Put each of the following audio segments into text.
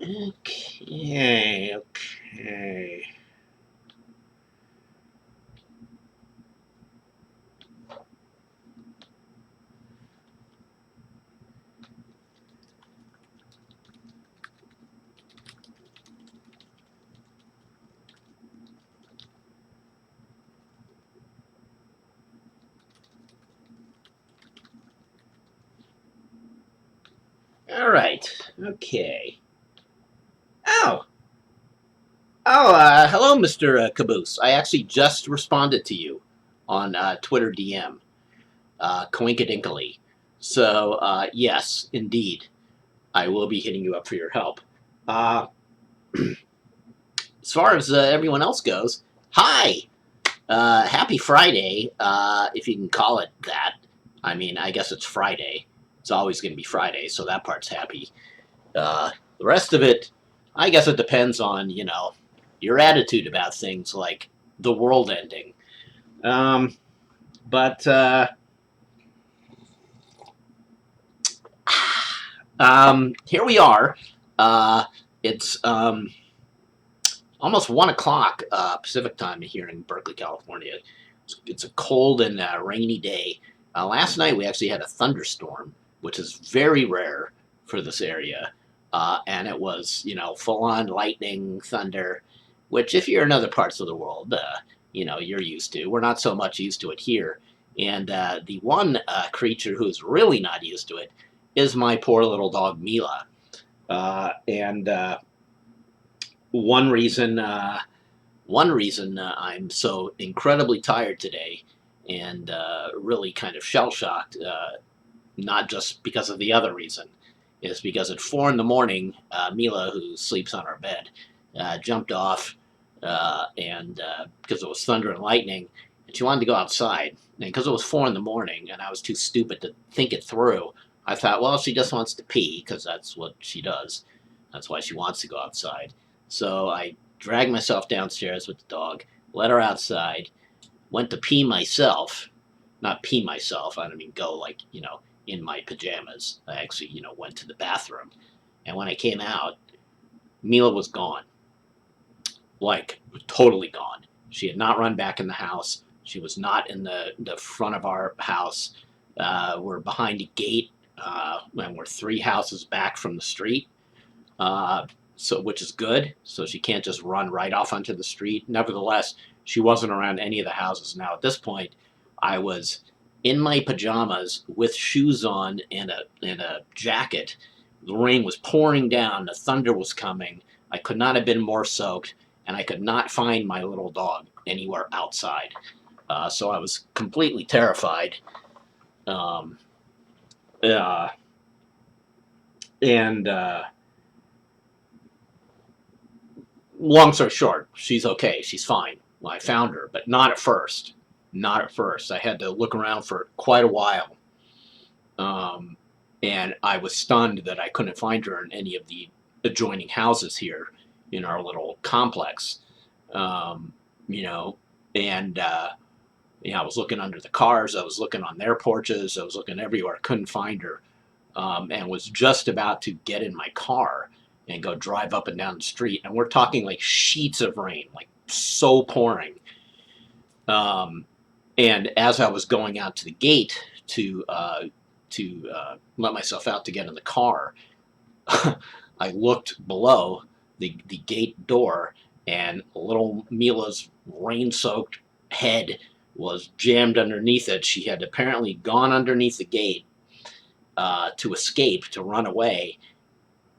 Okay. All right. Okay. Oh. Hello, Mr. Caboose. I actually just responded to you on Twitter DM, coinkadinkily. So, yes, indeed, I will be hitting you up for your help. Uh, as far as everyone else goes, hi! Happy Friday, if you can call it that. I mean, I guess it's Friday. It's always going to be Friday, so that part's happy. The rest of it, I guess it depends on, your attitude about things like the world ending. Um, but here we are. It's almost 1 o'clock Pacific time here in Berkeley, California. It's a cold and rainy day. Last night we actually had a thunderstorm, which is very rare for this area. And it was, full on lightning, thunder, which if you're in other parts of the world, you're used to. We're not so much used to it here. And the one creature who's really not used to it is my poor little dog, Mila. And one reason I'm so incredibly tired today and really kind of shell shocked, not just because of the other reason, is because at 4 in the morning, Mila, who sleeps on our bed, jumped off and because it was thunder and lightning, and she wanted to go outside. And because it was 4 in the morning and I was too stupid to think it through, I thought, well, she just wants to pee because that's what she does. That's why she wants to go outside. So I dragged myself downstairs with the dog, let her outside, went to pee myself. Not pee myself, I don't mean go like, in my pajamas. I actually, went to the bathroom. And when I came out, Mila was gone. Like, totally gone. She had not run back in the house. She was not in the front of our house. We're behind a gate, and we're 3 houses back from the street. So which is good. So she can't just run right off onto the street. Nevertheless, she wasn't around any of the houses. Now at this point, I was in my pajamas with shoes on and a jacket. The rain was pouring down. The thunder was coming. I could not have been more soaked, and I could not find my little dog anywhere outside. So I was completely terrified. Um, uh, and long story short, she's okay. She's fine. Well, I found her, but not at first. Not at first. I had to look around for quite a while. Um, and I was stunned that I couldn't find her in any of the adjoining houses here in our little complex. Um, you know, and I was looking under the cars. I was looking on their porches. I was looking everywhere. Couldn't find her. And was just about to get in my car and go drive up and down the street. And we're talking like sheets of rain, like so pouring. Um, and as I was going out to the gate to let myself out to get in the car, I looked below the gate door, and little Mila's rain-soaked head was jammed underneath it. She had apparently gone underneath the gate to escape, to run away.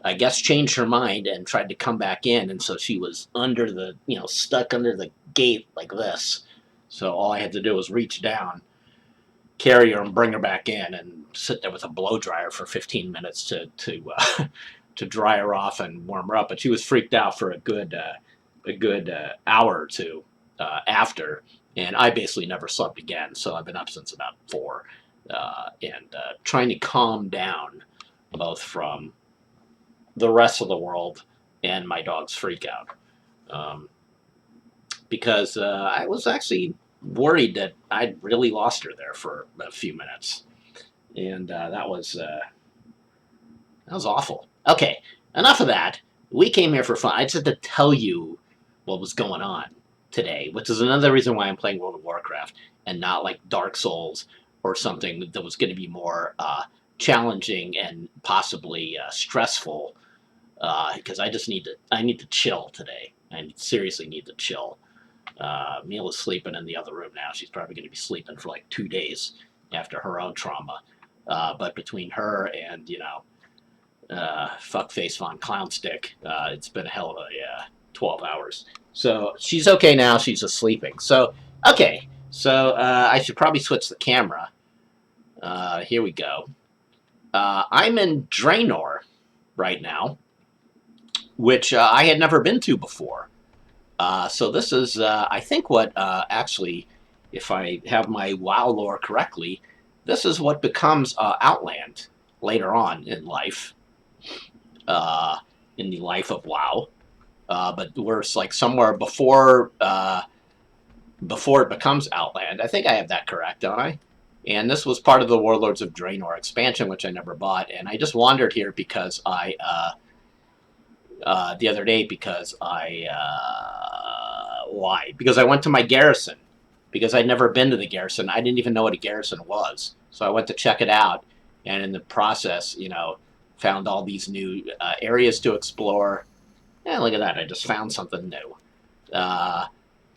I guess changed her mind and tried to come back in, and so she was under stuck under the gate like this. So all I had to do was reach down, carry her, and bring her back in, and sit there with a blow dryer for 15 minutes to to dry her off and warm her up. But she was freaked out for a good hour or two after, and I basically never slept again. So I've been up since about 4, and trying to calm down, both from the rest of the world and my dog's freak out. Um, because I was actually worried that I'd really lost her there for a few minutes, and that was awful. Okay, enough of that. We came here for fun. I just had to tell you what was going on today, which is another reason why I'm playing World of Warcraft and not like Dark Souls or something that was going to be more challenging and possibly stressful. Because I need to chill today. I seriously need to chill. Mila's sleeping in the other room now. She's probably going to be sleeping for like 2 days after her own trauma. But between her and, fuckface Von Clownstick, it's been a hell of a 12 hours. So she's okay now. She's just sleeping. So, okay. So I should probably switch the camera. Here we go. I'm in Draenor right now, which I had never been to before. So this is, I think, what actually, if I have my WoW lore correctly, this is what becomes Outland later on in life, in the life of WoW. But we're like somewhere before it becomes Outland. I think I have that correct, don't I? And this was part of the Warlords of Draenor expansion, which I never bought. And I just wandered here because the other day because why? Because I went to my garrison. Because I'd never been to the garrison. I didn't even know what a garrison was. So I went to check it out. And in the process, found all these new areas to explore. Yeah, look at that. I just found something new.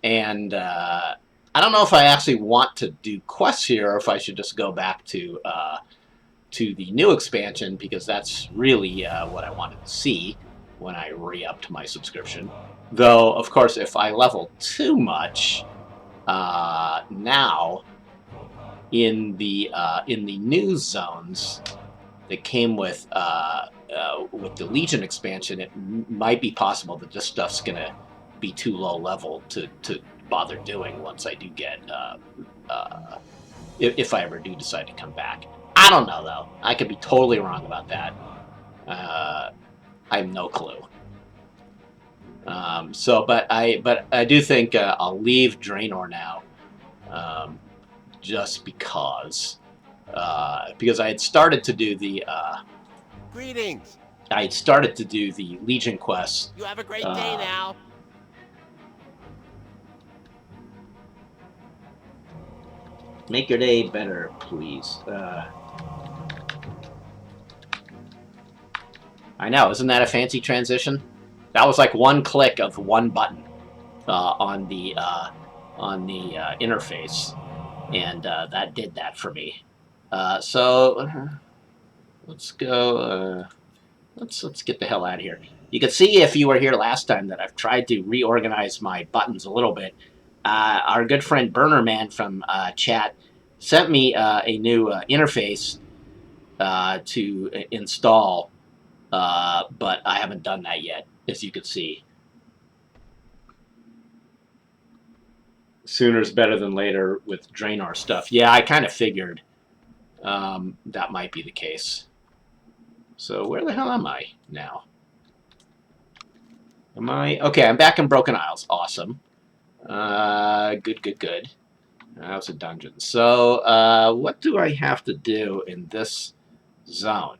And I don't know if I actually want to do quests here or if I should just go back to the new expansion, because that's really what I wanted to see when I re-upped my subscription. Though, of course, if I level too much now in the new zones that came with the Legion expansion, it might be possible that this stuff's gonna be too low level to bother doing once I do get if I ever do decide to come back. I don't know though. I could be totally wrong about that. I have no clue. But I do think I'll leave Draenor now, just because I had started to do the Greetings. I had started to do the Legion quests. You have a great day now. Make your day better, please. I know, isn't that a fancy transition? That was like one click of one button on the interface, and that did that for me. So let's go. Let's get the hell out of here. You can see if you were here last time that I've tried to reorganize my buttons a little bit. Our good friend Burner Man from chat sent me a new interface to install. But I haven't done that yet, as you can see. Sooner's better than later with Draenor stuff. Yeah, I kind of figured that might be the case. So where the hell am I now? Am I... Okay, I'm back in Broken Isles. Awesome. Good. That was a dungeon. So what do I have to do in this zone?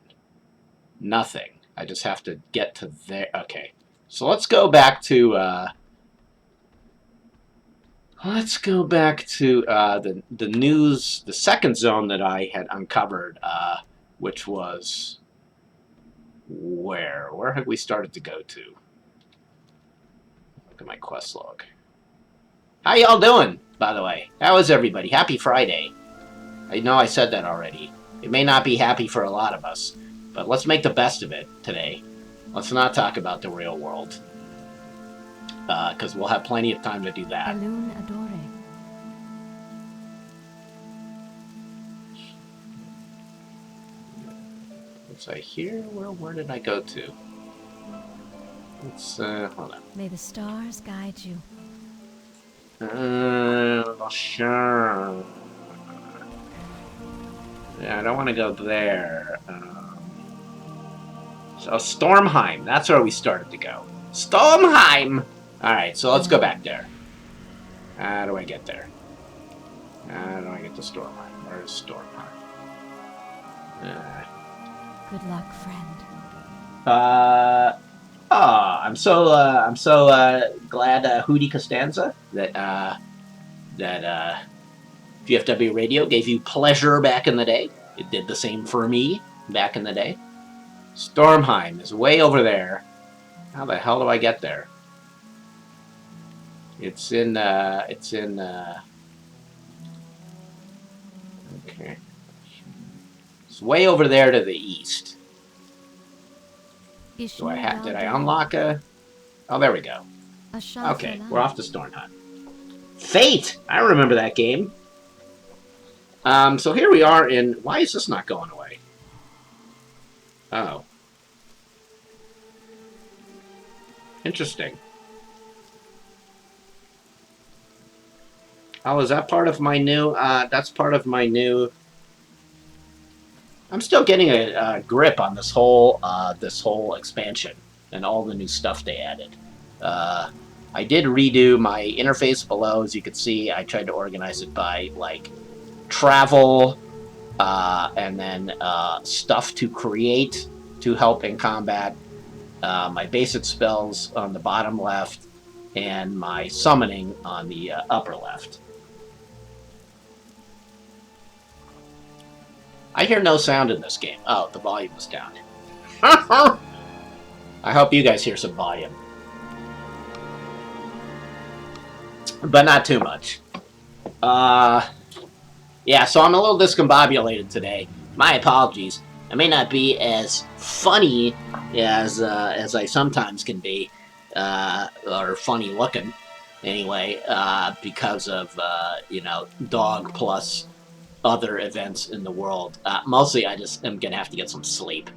Nothing. I just have to get to there. Okay. So let's go back to the news, the second zone that I had uncovered, which was where? Where have we started to go to? Look at my quest log. How y'all doing, by the way? How is everybody? Happy Friday. I know I said that already. It may not be happy for a lot of us, but let's make the best of it today. Let's not talk about the real world, because we'll have plenty of time to do that. Was I here? Where did I go to? Let's hold on. May the stars guide you. Sure. Yeah, I don't want to go there. So Stormheim, that's where we started to go. Stormheim! Alright, so let's go back there. How do I get there? How do I get to Stormheim? Where's Stormheim? Good luck, friend. I'm so glad Hootie Costanza that GFW Radio gave you pleasure back in the day. It did the same for me back in the day. Stormheim is way over there. How the hell do I get there? It's in okay. It's way over there to the east. Did I unlock a... Oh, there we go. Okay, we're off to Stormheim. Fate! I remember that game. So here we are in... Why is this not going away? Oh. Interesting. Oh, is that part of my new... that's part of my new... I'm still getting a grip on this whole expansion and all the new stuff they added. I did redo my interface below, as you can see. I tried to organize it by, like, travel, and then stuff to create to help in combat, my basic spells on the bottom left, and my summoning on the upper left. I hear no sound in this game. Oh, the volume was down. I hope you guys hear some volume. But not too much. Yeah, so I'm a little discombobulated today. My apologies. I may not be as funny as I sometimes can be, or funny looking, anyway, because of, you know, dog plus other events in the world. Mostly I just am going to have to get some sleep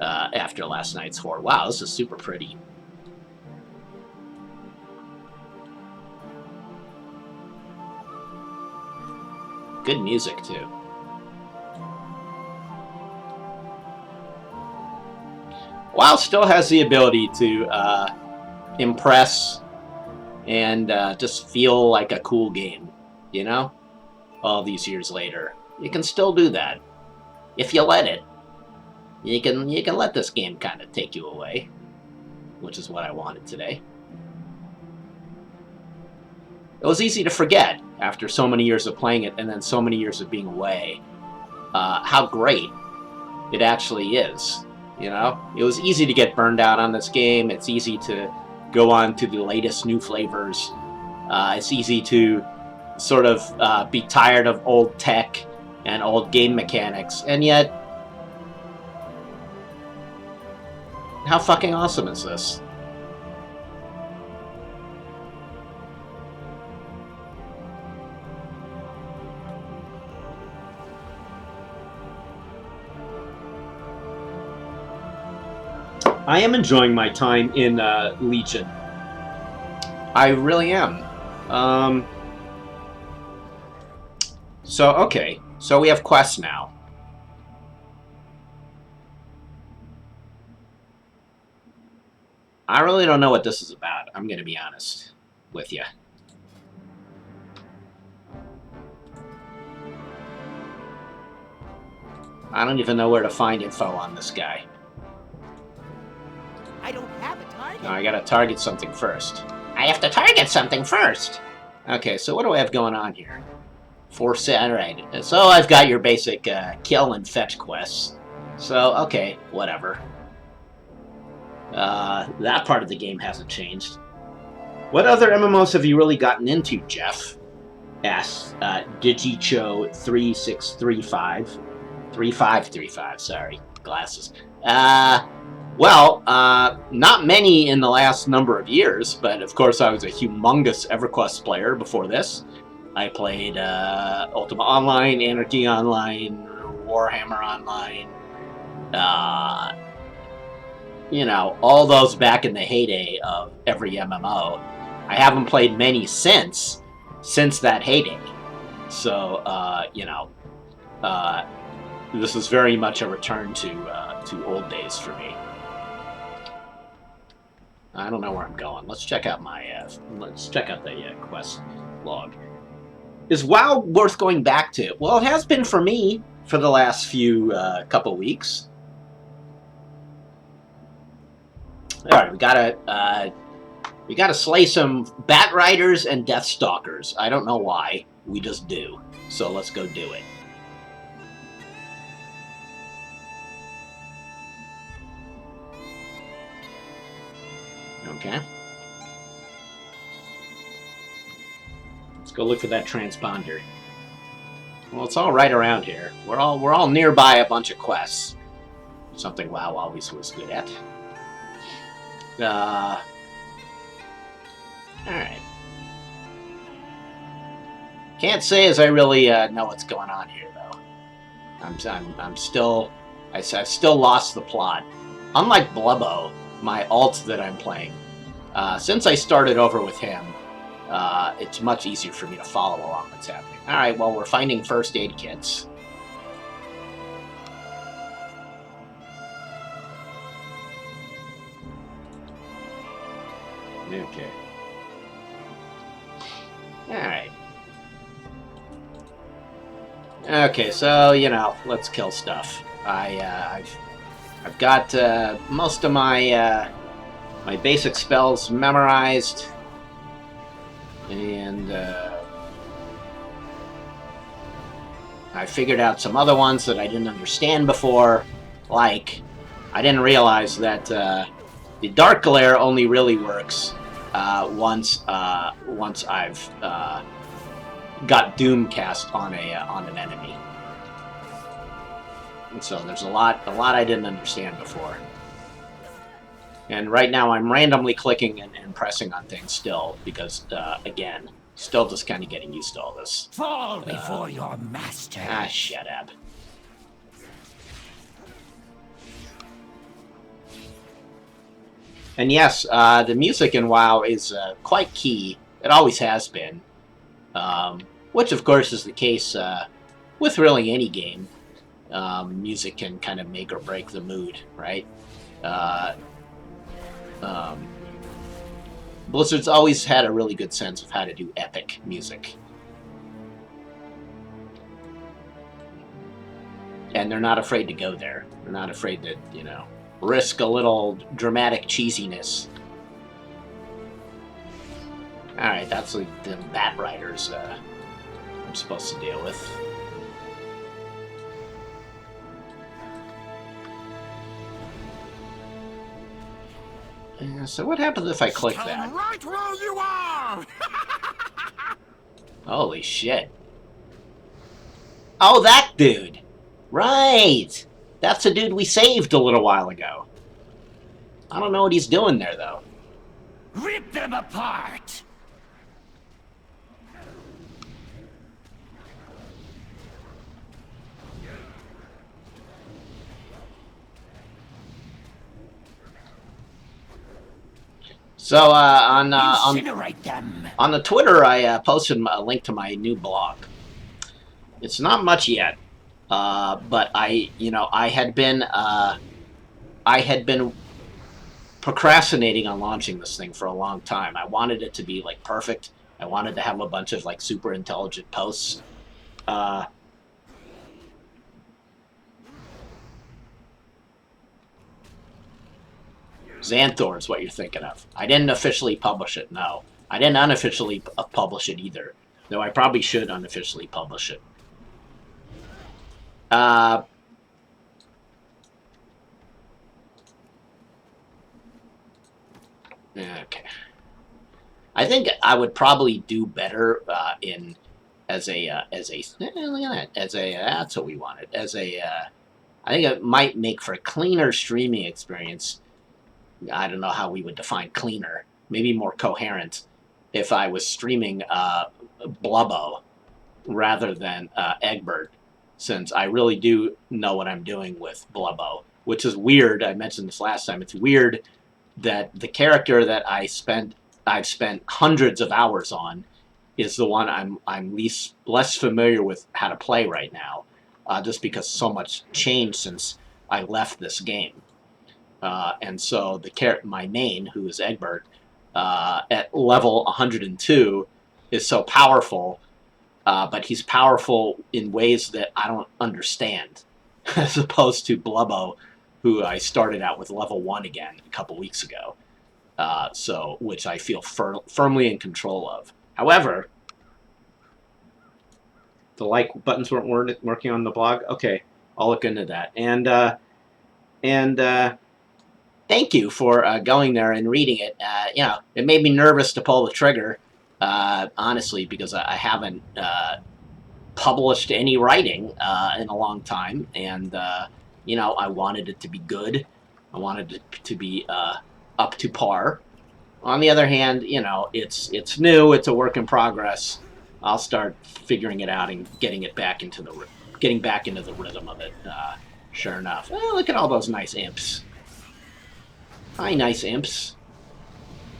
after last night's horror. Wow, this is super pretty. Good music, too. WoW still has the ability to impress and just feel like a cool game, you know? All these years later. You can still do that. If you let it. You can let this game kind of take you away. Which is what I wanted today. It was easy to forget, after so many years of playing it, and then so many years of being away, how great it actually is. You know? It was easy to get burned out on this game. It's easy to go on to the latest new flavors. It's easy to sort of be tired of old tech and old game mechanics, and yet, how fucking awesome is this? I am enjoying my time in Legion. I really am. So, okay. So we have quests now. I really don't know what this is about. I'm going to be honest with you. I don't even know where to find info on this guy. I don't have a target. No, I gotta target something first. I have to target something first! Okay, so what do I have going on here? Alright, so I've got your basic kill and fetch quests. So, okay, whatever. That part of the game hasn't changed. What other MMOs have you really gotten into, Jeff? Asks Digicho3635. 3535, sorry. Glasses. Well, not many in the last number of years, but of course I was a humongous EverQuest player before this. I played Ultima Online, Anarchy Online, Warhammer Online, you know, all those back in the heyday of every MMO. I haven't played many since that heyday. So, you know, this is very much a return to old days for me. I don't know where I'm going. Let's check out my let's check out the quest log. Is WoW worth going back to? Well, it has been for me for the last few couple weeks. All right, we gotta slay some Bat Riders and Death Stalkers. I don't know why. We just do. So let's go do it. Okay. Let's go look for that transponder. Well, it's all right around here. We're all nearby a bunch of quests. Something WoW always was good at. All right. Can't say as I really know what's going on here, though. I've still lost the plot. Unlike Blubbo, my alt that I'm playing, since I started over with him, it's much easier for me to follow along what's happening. All right, well, we're finding first aid kits. Okay. All right. Okay, so let's kill stuff. I've got most of my my basic spells memorized, and I figured out some other ones that I didn't understand before. Like, I didn't realize that the Dark Glare only really works once I've got Doom cast on an enemy. And so there's a lot I didn't understand before. And right now I'm randomly clicking and pressing on things still because again, still just kind of getting used to all this. Fall before your master. Ah, shut up. And yes, the music in WoW is quite key. It always has been. Which, of course, is the case with really any game. Music can kind of make or break the mood, right? Blizzard's always had a really good sense of how to do epic music. And they're not afraid to go there. They're not afraid to, risk a little dramatic cheesiness. Alright, that's the Bat Riders I'm supposed to deal with. So what happens if I click that? Right where you are! Holy shit. Oh, that dude! Right! That's the dude we saved a little while ago. I don't know what he's doing there, though. Rip them apart! So on them. On the Twitter, I posted a link to my new blog. It's not much yet, but I had been procrastinating on launching this thing for a long time. I wanted it to be like perfect. I wanted to have a bunch of like super intelligent posts. Xanthor is what you're thinking of. I didn't officially publish it, no. I didn't unofficially publish it either, though I probably should unofficially publish it. Okay. I think I would probably do better that's what we wanted. I think it might make for a cleaner streaming experience. I don't know how we would define cleaner. Maybe more coherent if I was streaming Blubbo rather than Eggbertt, since I really do know what I'm doing with Blubbo, which is weird. I mentioned this last time. It's weird that the character that I've spent hundreds of hours on is the one I'm less familiar with how to play right now, just because so much changed since I left this game. And so my main, who is Eggbertt, at level 102, is so powerful, but he's powerful in ways that I don't understand, as opposed to Blubbo, who I started out with level 1 again a couple weeks ago. So which I feel firmly in control of. However, the like buttons weren't working on the blog. Okay, I'll look into that. And thank you for going there and reading it. You know, it made me nervous to pull the trigger, honestly, because I haven't published any writing in a long time, and you know, I wanted it to be good. I wanted it to be up to par. On the other hand, you know, it's new. It's a work in progress. I'll start figuring it out and getting back into the rhythm of it. Sure enough. Oh, look at all those nice imps. Hi, nice imps.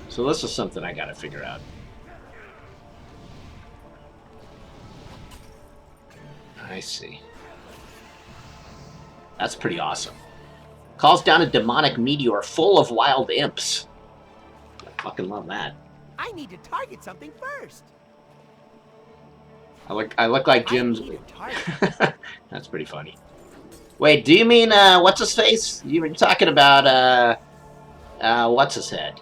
So this is something I gotta figure out. I see. That's pretty awesome. Calls down a demonic meteor full of wild imps. I fucking love that. I need to target something first. I look like Jim's. That's pretty funny. Wait, do you mean what's his face? You were talking about what's his head?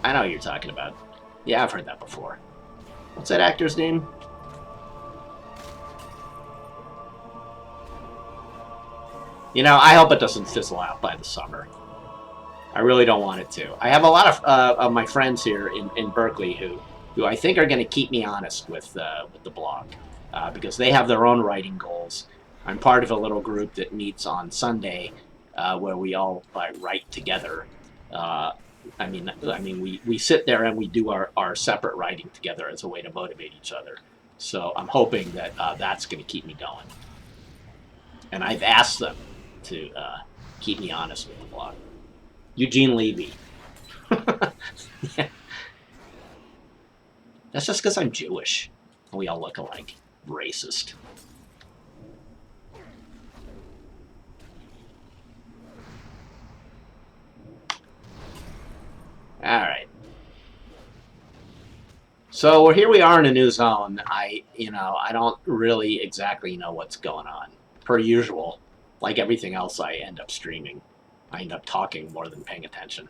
I know what you're talking about. Yeah, I've heard that before. What's that actor's name? You know, I hope it doesn't fizzle out by the summer. I really don't want it to. I have a lot of my friends here in Berkeley who I think are going to keep me honest with the blog because they have their own writing goals. I'm part of a little group that meets on Sunday where we all write together. I mean, we sit there and we do our separate writing together as a way to motivate each other. So I'm hoping that that's going to keep me going. And I've asked them to keep me honest with the blog. Eugene Levy. Yeah. That's just because I'm Jewish. We all look alike. Racist. Alright. So here we are in a new zone. I don't really exactly know what's going on. Per usual, like everything else I end up streaming. I end up talking more than paying attention.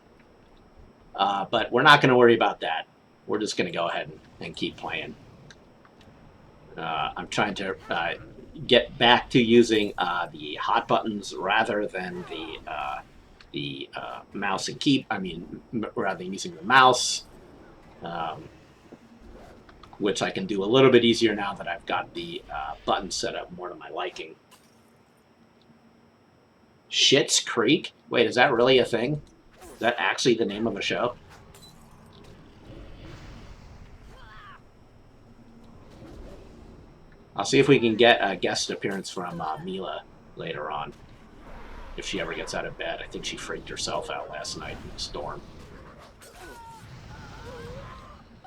But we're not going to worry about that. We're just going to go ahead and keep playing. I'm trying to get back to using the hot buttons rather than the mouse and keep. I mean, rather than using the mouse, which I can do a little bit easier now that I've got the buttons set up more to my liking. Schitt's Creek? Wait, is that really a thing? Is that actually the name of a show? I'll see if we can get a guest appearance from Mila later on. If she ever gets out of bed. I think she freaked herself out last night in the storm.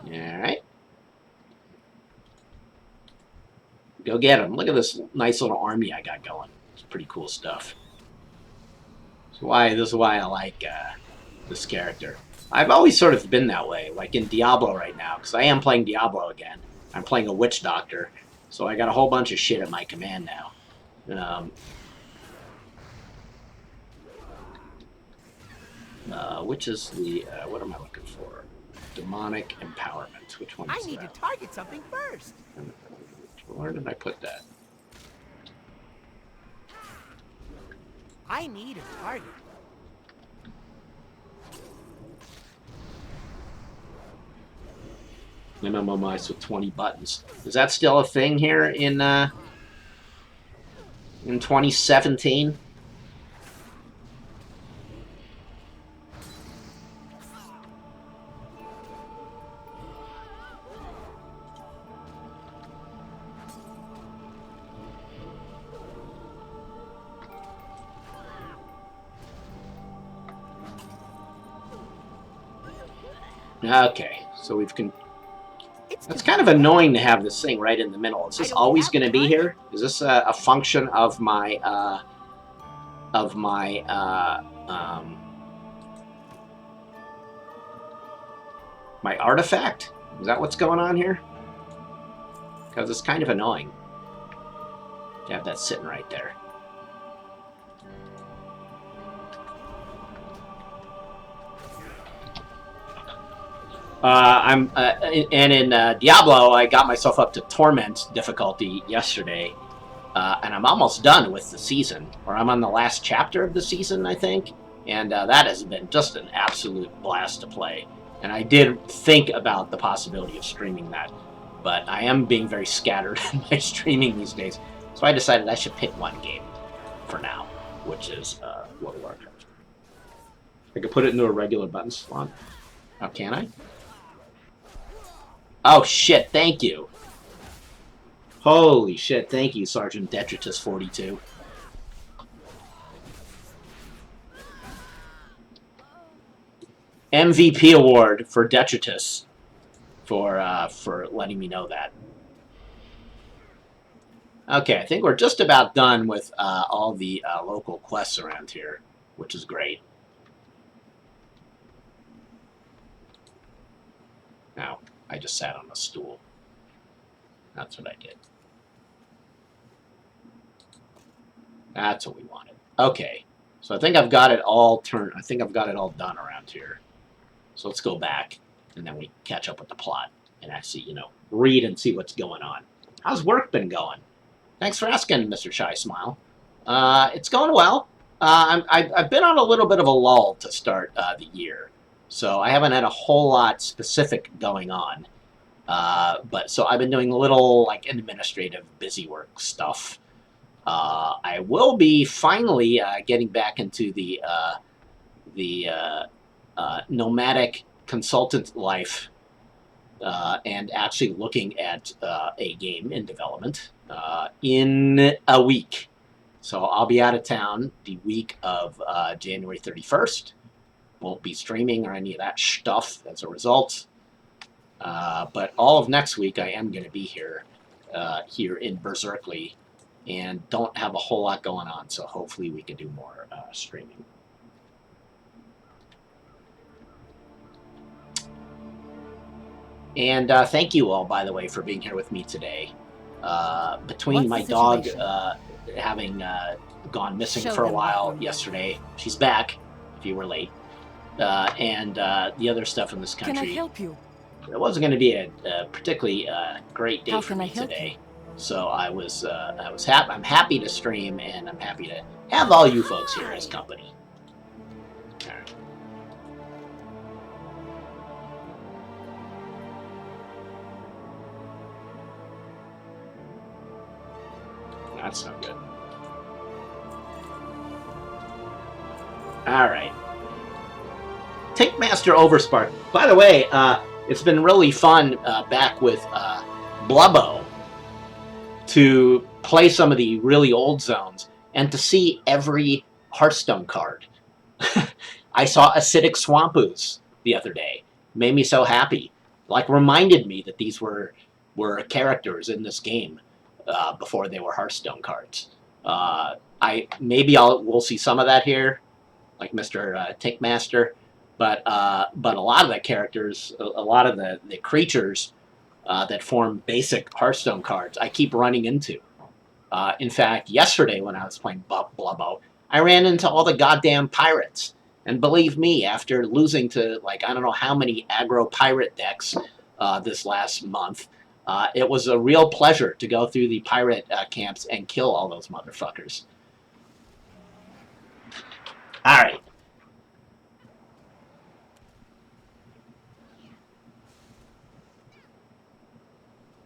Alright. Go get him. Look at this nice little army I got going. It's pretty cool stuff. This is why I like this character. I've always sort of been that way, like in Diablo right now, because I am playing Diablo again. I'm playing a witch doctor, so I got a whole bunch of shit at my command now. Which is the, what am I looking for? Demonic empowerment. Which one is I need that? to target something first. Where did I put that? I need a target. MMO mice with 20 buttons. Is that still a thing here in 2017? Okay, so we've It's kind of annoying to have this thing right in the middle. Is this always going to be here? Is this a function of my my artifact? Is that what's going on here? Because it's kind of annoying to have that sitting right there. And in Diablo, I got myself up to Torment difficulty yesterday, and I'm almost done with the season, or I'm on the last chapter of the season, I think, and that has been just an absolute blast to play. And I did think about the possibility of streaming that, but I am being very scattered in my streaming these days, so I decided I should pick one game for now, which is World of Warcraft. I could put it into a regular button slot. Oh, can I? Oh shit, thank you. Holy shit, thank you, Sergeant Detritus 42. MVP award for Detritus for letting me know that. Okay, I think we're just about done with all the local quests around here, which is great. Now, I just sat on a stool. That's what I did. That's what we wanted. Okay, so I think I've got it all turned. I think I've got it all done around here. So let's go back, and then we catch up with the plot and actually, read and see what's going on. How's work been going? Thanks for asking, Mr. Shy Smile. It's going well. I've been on a little bit of a lull to start the year, so I haven't had a whole lot specific going on. But so I've been doing a little like administrative busy work stuff. I will be finally getting back into the nomadic consultant life and actually looking at a game in development in a week. So I'll be out of town the week of January 31st. Won't be streaming or any of that stuff as a result. But all of next week I am going to be here in Berserkly and don't have a whole lot going on. So hopefully we can do more streaming. And thank you all, by the way, for being here with me today. Between my dog having gone missing for a while yesterday, she's back, if you were late, and the other stuff in this country. Can I help you? It wasn't going to be a particularly great day for me today, so I'm happy to stream, and I'm happy to have all you folks here as company. All right. That's not good. Alright. Tankmaster Overspark. By the way, it's been really fun back with Blubbo to play some of the really old zones and to see every Hearthstone card. I saw Acidic Swampus the other day. Made me so happy. Like, reminded me that these were characters in this game. Before they were Hearthstone cards. We'll see some of that here, like Mr. Tankmaster, but a lot of the characters, a lot of the creatures that form basic Hearthstone cards, I keep running into. In fact, yesterday when I was playing Blubbo, I ran into all the goddamn pirates. And believe me, after losing to like I don't know how many aggro pirate decks this last month. It was a real pleasure to go through the pirate camps and kill all those motherfuckers. Alright.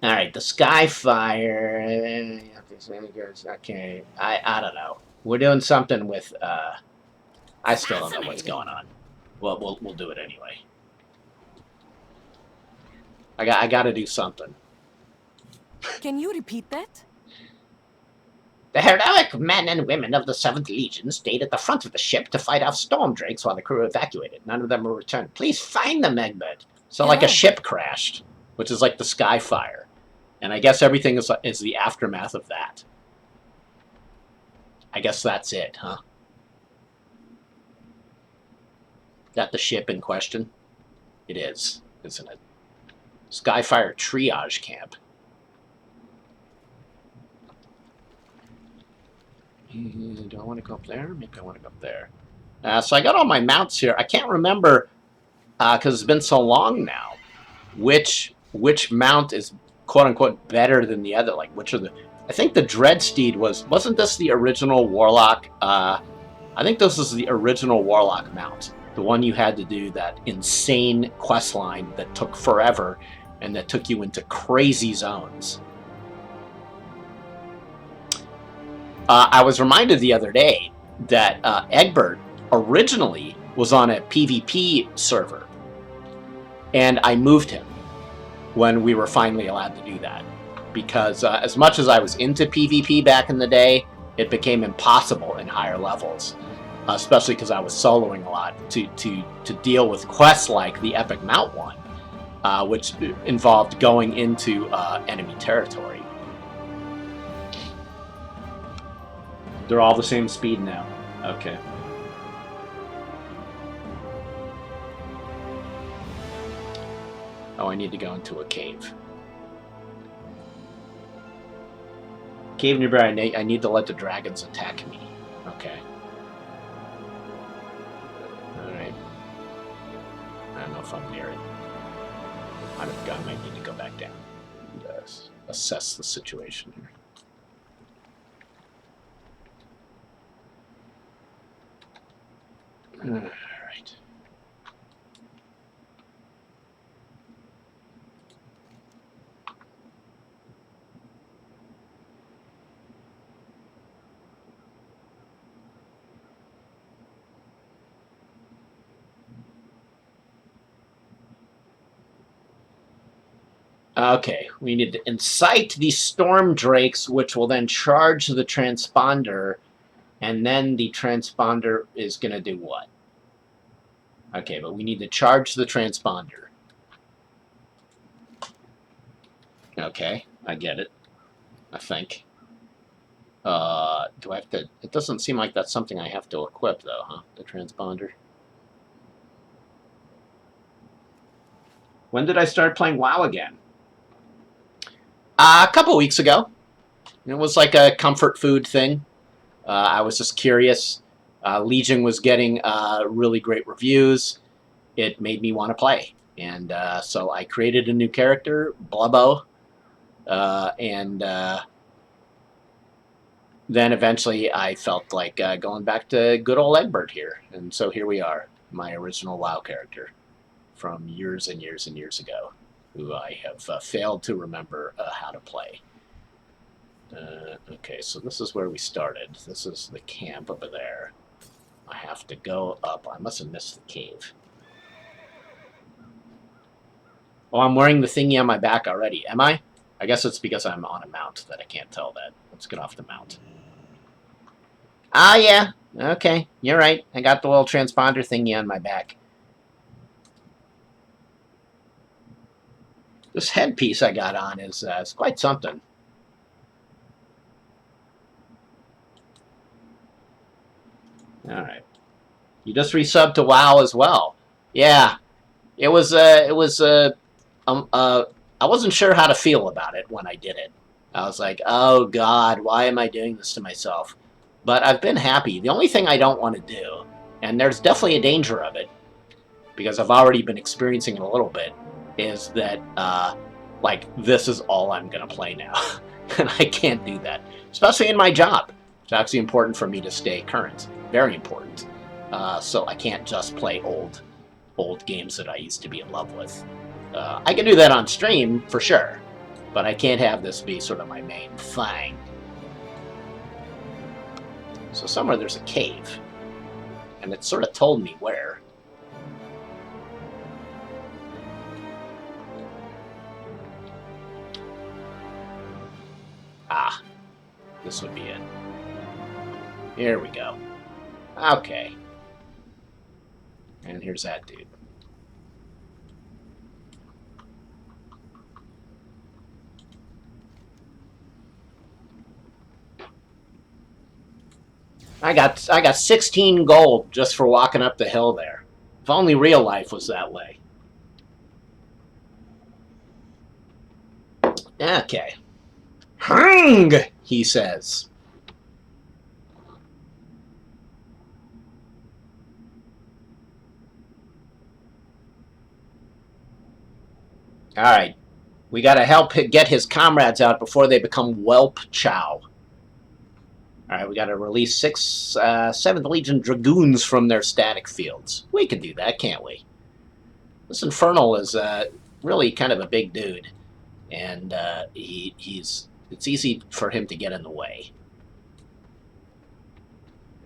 Alright, the Skyfire. Okay, I don't know. We're doing something with, I still don't know what's going on. Well, we'll do it anyway. I gotta do something. Can you repeat that? The heroic men and women of the 7th Legion stayed at the front of the ship to fight off storm drakes while the crew evacuated. None of them were returned. Please find them, Eggbertt. So, like, a ship crashed, which is like the Skyfire. And I guess everything is the aftermath of that. I guess that's it, huh? That the ship in question? It is, isn't it? Skyfire Triage Camp. Do I want to go up there? Maybe I want to go up there. So I got all my mounts here. I can't remember, because it's been so long now. which mount is quote unquote better than the other. Like, which are the? I think the Dreadsteed wasn't this the original Warlock? I think this is the original Warlock mount, the one you had to do that insane quest line that took forever, and that took you into crazy zones. I was reminded the other day that Eggbertt originally was on a PvP server, and I moved him when we were finally allowed to do that. Because as much as I was into PvP back in the day, it became impossible in higher levels, especially because I was soloing a lot to deal with quests like the Epic Mount one, which involved going into enemy territory. They're all the same speed now. Okay. Oh, I need to go into a cave. Cave nearby, I need to let the dragons attack me. Okay. Alright. I don't know if I'm near it. I might need to go back down and assess the situation here. Alright. Okay, we need to incite the storm drakes, which will then charge the transponder, and then the transponder is going to do what? Okay, but we need to charge the transponder. Okay, I get it. I think. Do I have to... It doesn't seem like that's something I have to equip, though, huh? The transponder. When did I start playing WoW again? A couple weeks ago. It was like a comfort food thing. I was just curious. Legion was getting really great reviews. It made me want to play. And so I created a new character, Blubbo. And then eventually I felt like going back to good old Eggbertt here. And so here we are, my original WoW character from years and years and years ago, who I have failed to remember how to play. Okay, so this is where we started. This is the camp over there. I have to go up. I must have missed the cave. Oh, I'm wearing the thingy on my back already. Am I? I guess it's because I'm on a mount that I can't tell that. Let's get off the mount. Ah, yeah. Okay, you're right. I got the little transponder thingy on my back. This headpiece I got on is quite something. All right. You just resubbed to WoW as well. Yeah. It was I wasn't sure how to feel about it when I did it. I was like, oh God, why am I doing this to myself? But I've been happy. The only thing I don't want to do, and there's definitely a danger of it, because I've already been experiencing it a little bit, is that, like, this is all I'm going to play now. And I can't do that. Especially in my job. It's actually important for me to stay current. Very important. So I can't just play old games that I used to be in love with. I can do that on stream, for sure. But I can't have this be sort of my main thing. So somewhere there's a cave. And it sort of told me where. Ah. This would be it. Here we go. Okay. And here's that dude. I got 16 gold just for walking up the hill there. If only real life was that way. Okay. Hung, he says. All right. We got to help get his comrades out before they become whelp chow. All right, we got to release 7th Legion Dragoons from their static fields. We can do that, can't we? This Infernal is really kind of a big dude, and it's easy for him to get in the way.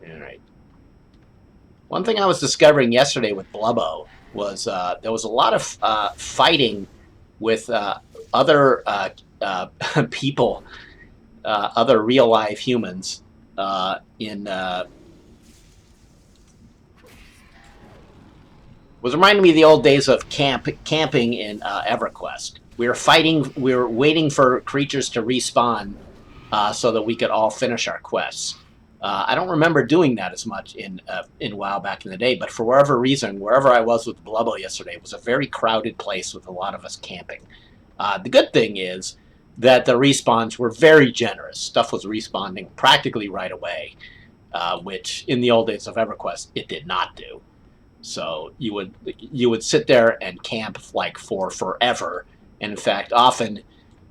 All right. One thing I was discovering yesterday with Blubbo was there was a lot of fighting with other people, other real live humans in was reminding me of the old days of camping in EverQuest. We were waiting for creatures to respawn so that we could all finish our quests. I don't remember doing that as much in WoW back in the day, but for whatever reason, wherever I was with Blubbo yesterday, it was a very crowded place with a lot of us camping. The good thing is that the respawns were very generous. Stuff was respawning practically right away, which in the old days of EverQuest, it did not do. So you would sit there and camp like for forever, and in fact, often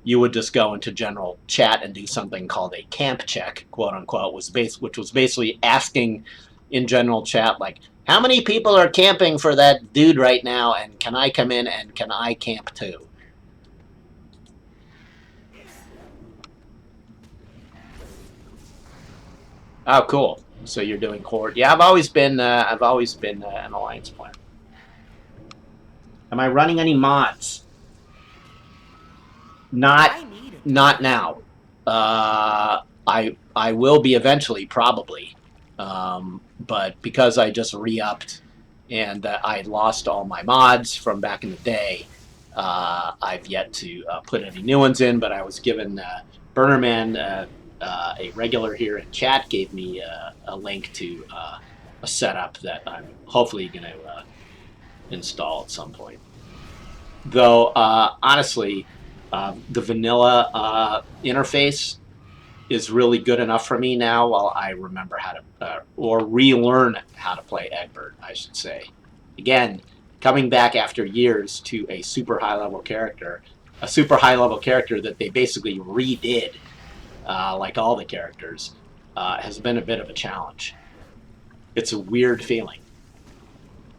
you would just go into general chat and do something called a camp check, quote unquote, which was basically asking in general chat like, how many people are camping for that dude right now, and can I come in and can I camp too? Oh, cool. So you're doing Horde. Yeah, I've always been an Alliance player. Am I running any mods? Not I need a not target. now. I will be eventually, probably. But because I just re-upped and I lost all my mods from back in the day, I've yet to put any new ones in. But I was given Burnerman, a regular here in chat, gave me a link to a setup that I'm hopefully going to install at some point. Though, honestly, the vanilla interface is really good enough for me now while I remember how to, or relearn how to play Eggbertt, I should say. Again, coming back after years to a super high-level character, that they basically redid, like all the characters, has been a bit of a challenge. It's a weird feeling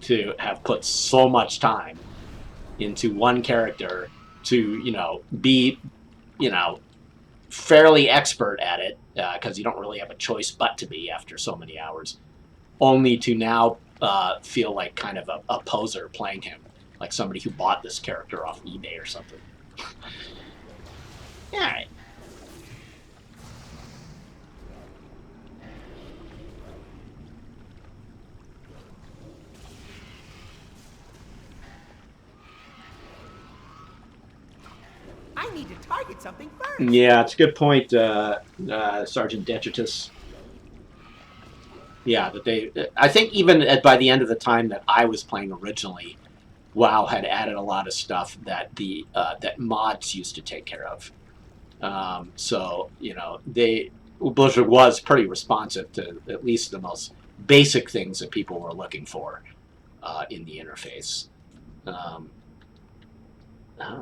to have put so much time into one character to, be, fairly expert at it, because you don't really have a choice but to be after so many hours, only to now feel like kind of a poser playing him, like somebody who bought this character off eBay or something. All right. I need to target something first. Yeah, it's a good point, Sergeant Detritus. Yeah, I think even by the end of the time that I was playing originally, WoW had added a lot of stuff that that mods used to take care of. So Blizzard was pretty responsive to at least the most basic things that people were looking for in the interface.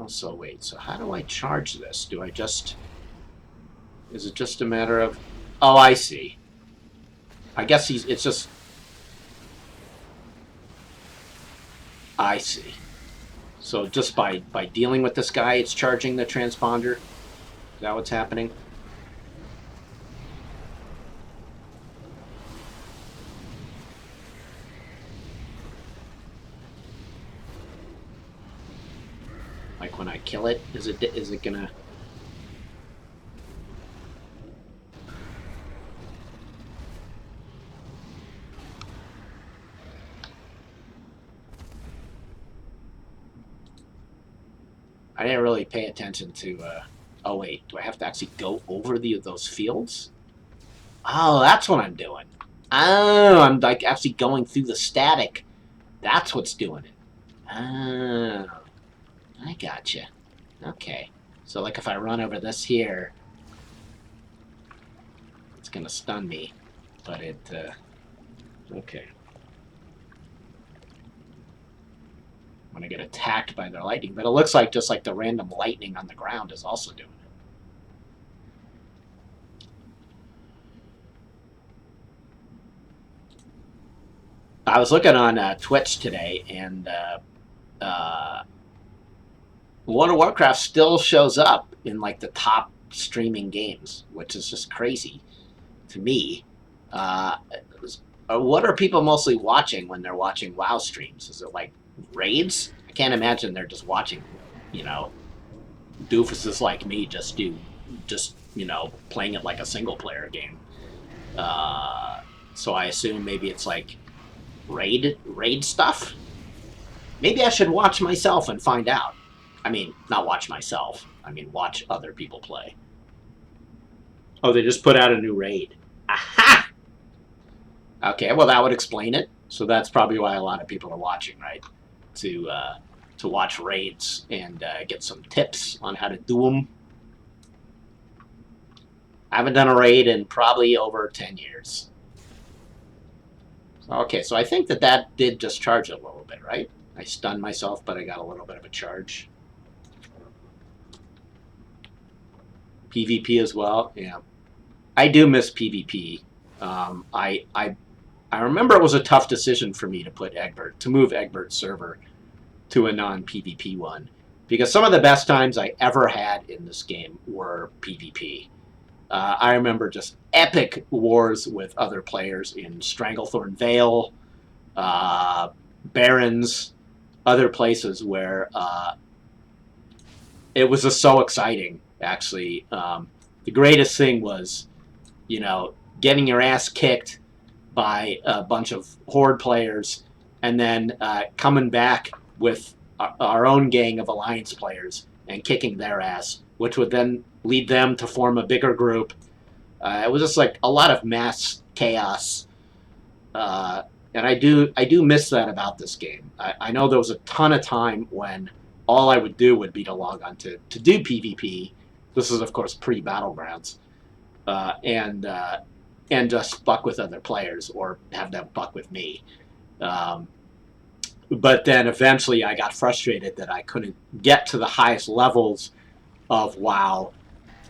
So wait, so how do I charge this? Is it just a matter of, oh, I see. I guess it's just, I see. So just by dealing with this guy, it's charging the transponder? Is that what's happening? Like when I kill it, is it gonna? I didn't really pay attention to. Oh wait, do I have to actually go over those fields? Oh, that's what I'm doing. Oh, I'm like actually going through the static. That's what's doing it. Oh, I gotcha. Okay. So like if I run over this here, it's gonna stun me. But okay. when I get attacked by their lightning. But it looks like just like the random lightning on the ground is also doing it. I was looking on Twitch today, and World of Warcraft still shows up in like the top streaming games, which is just crazy to me. Uh, what are people mostly watching when they're watching WoW streams? Is it like raids? I can't imagine they're just watching, you know, doofuses like me just playing it like a single player game. So I assume maybe it's like raid stuff. Maybe I should watch myself and find out. I mean, not watch myself. I mean, watch other people play. Oh, they just put out a new raid. Aha! Okay, well that would explain it. So that's probably why a lot of people are watching, right? To watch raids and get some tips on how to do them. I haven't done a raid in probably over 10 years. Okay, so I think that did just charge a little bit, right? I stunned myself, but I got a little bit of a charge. PvP as well, yeah. I do miss PvP. I remember it was a tough decision for me to move Eggbert's server to a non-PvP one, because some of the best times I ever had in this game were PvP. I remember just epic wars with other players in Stranglethorn Vale, Barrens, other places where it was just so exciting, actually. The greatest thing was, getting your ass kicked by a bunch of Horde players and then coming back with our own gang of Alliance players and kicking their ass, which would then lead them to form a bigger group. It was just like a lot of mass chaos. And I do miss that about this game. I know there was a ton of time when all I would do would be to log on to do PvP. This is, of course, pre-Battlegrounds. And just fuck with other players or have them fuck with me. But then eventually I got frustrated that I couldn't get to the highest levels of WoW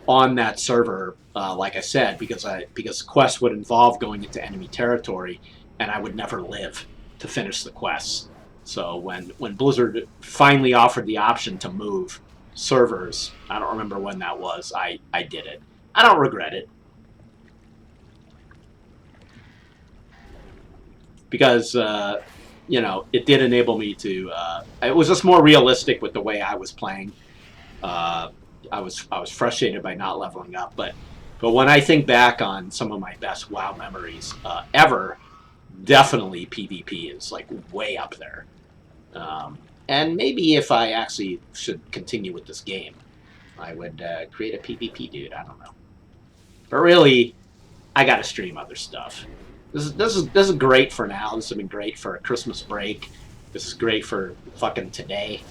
on that server, like I said, because quests would involve going into enemy territory, and I would never live to finish the quests. So when Blizzard finally offered the option to move servers, I don't remember when that was, I did it. I don't regret it. Because, it did enable me to, it was just more realistic with the way I was playing. I was frustrated by not leveling up, but when I think back on some of my best WoW memories ever, definitely PvP is like way up there. And maybe if I actually should continue with this game, I would create a PvP dude. I don't know, but really, I got to stream other stuff. This is great for now. This has been great for a Christmas break. This is great for fucking today,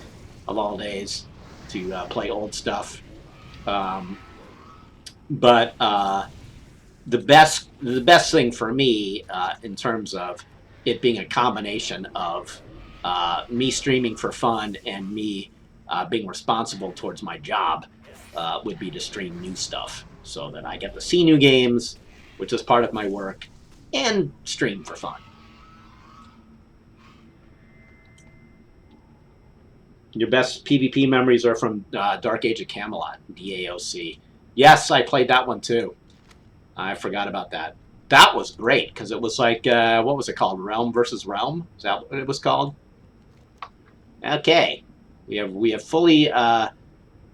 of all days, to play old stuff. But the best thing for me in terms of it being a combination of me streaming for fun and me being responsible towards my job would be to stream new stuff so that I get to see new games, which is part of my work, and stream for fun. Your best PvP memories are from Dark Age of Camelot, DAOC. Yes, I played that one too. I forgot about that. That was great because it was like, what was it called? Realm versus Realm? Is that what it was called? Okay, we have fully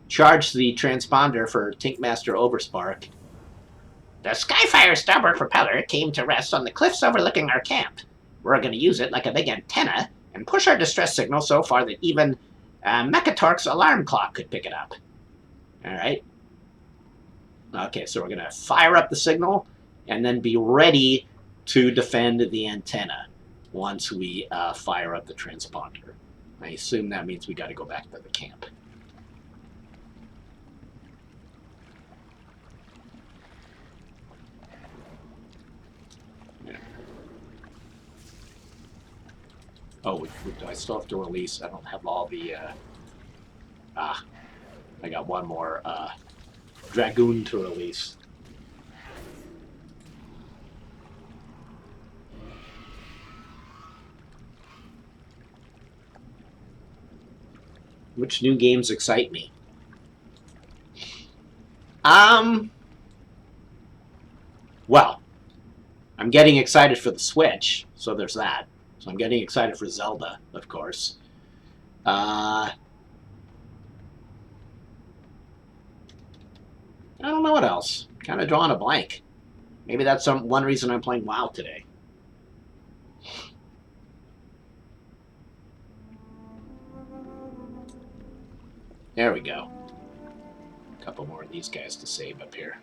charged the transponder for Tinkmaster Overspark. The Skyfire starboard propeller came to rest on the cliffs overlooking our camp. We're going to use it like a big antenna and push our distress signal so far that even Mechatork's alarm clock could pick it up. All right. Okay, so we're going to fire up the signal and then be ready to defend the antenna once we fire up the transponder. I assume that means we got to go back to the camp. Oh, do I still have to release? I don't have all the, I got one more, Dragoon to release. Which new games excite me? Well, I'm getting excited for the Switch, so there's that. So I'm getting excited for Zelda, of course. I don't know what else. Kind of drawing a blank. Maybe that's one reason I'm playing WoW today. There we go. A couple more of these guys to save up here.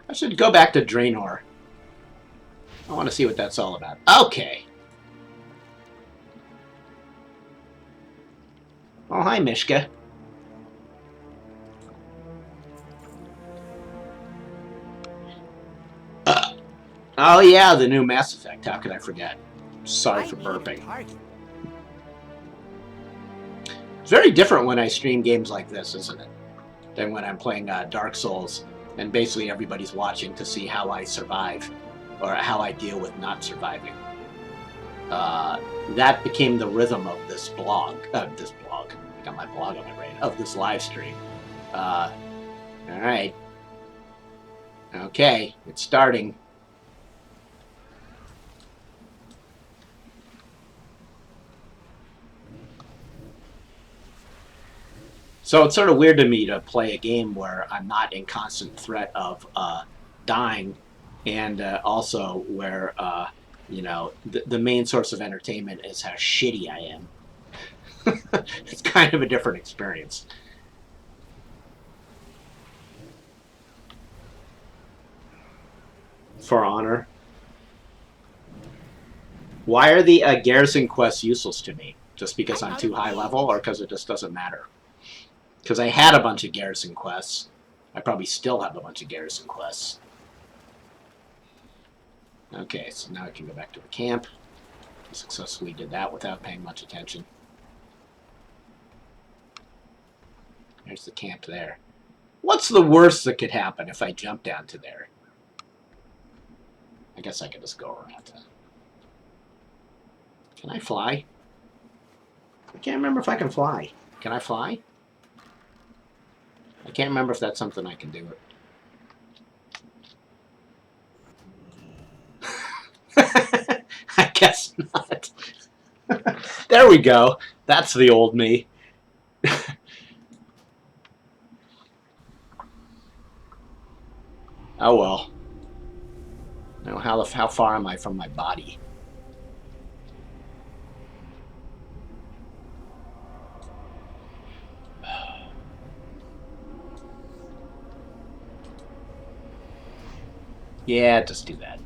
I should go back to Draenor. I want to see what that's all about. Okay. Oh, hi, Mishka. Oh, yeah, the new Mass Effect. How could I forget? Sorry for burping. It's very different when I stream games like this, isn't it? Than when I'm playing Dark Souls, and basically everybody's watching to see how I survive, or how I deal with not surviving. That became the rhythm of this blog. I got my blog on my brain. Of this live stream. Alright. Okay, it's starting. So it's sort of weird to me to play a game where I'm not in constant threat of dying, and also where, you know, the main source of entertainment is how shitty I am. It's kind of a different experience. For honor. Why are the garrison quests useless to me? Just because I'm too high level, or because it just doesn't matter? Because I had a bunch of garrison quests. I probably still have a bunch of garrison quests. Okay, so now I can go back to the camp. I successfully did that without paying much attention. There's the camp there. What's the worst that could happen if I jump down to there? I guess I could just go around. Can I fly? I can't remember if I can fly. Can I fly? I can't remember if that's something I can do. I guess not. There we go. That's the old me. Oh well. Now how far am I from my body? Yeah, just do that.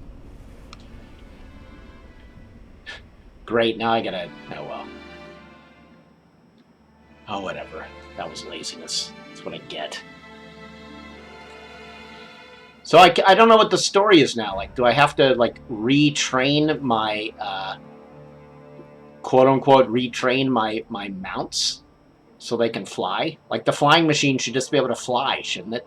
Great, now I gotta... Oh, well. Oh, whatever. That was laziness. That's what I get. So I don't know what the story is now. Like, do I have to, like, retrain my, quote-unquote, retrain my mounts so they can fly? Like, the flying machine should just be able to fly, shouldn't it?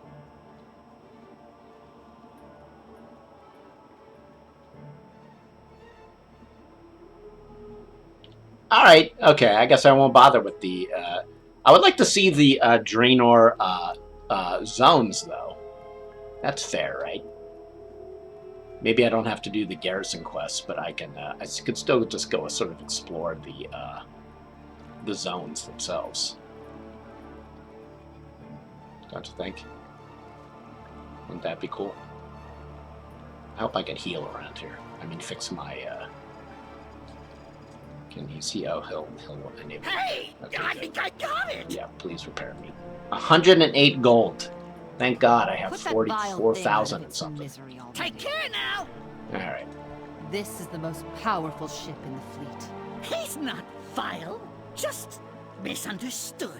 Alright, okay, I guess I won't bother with the, I would like to see the, Draenor, zones, though. That's fair, right? Maybe I don't have to do the garrison quests, but I can, I could still just go sort of explore the zones themselves. Don't you think? Wouldn't that be cool? I hope I can heal around here. I mean, fix my, Can you see? Oh, he'll enable. Hey! Okay, I good. think I got it! Yeah, please repair me. 108 gold. Thank God I have Put that vile thing out of 44,000 and its something. misery already. Take care now! Alright. This is the most powerful ship in the fleet. He's not vile, just misunderstood.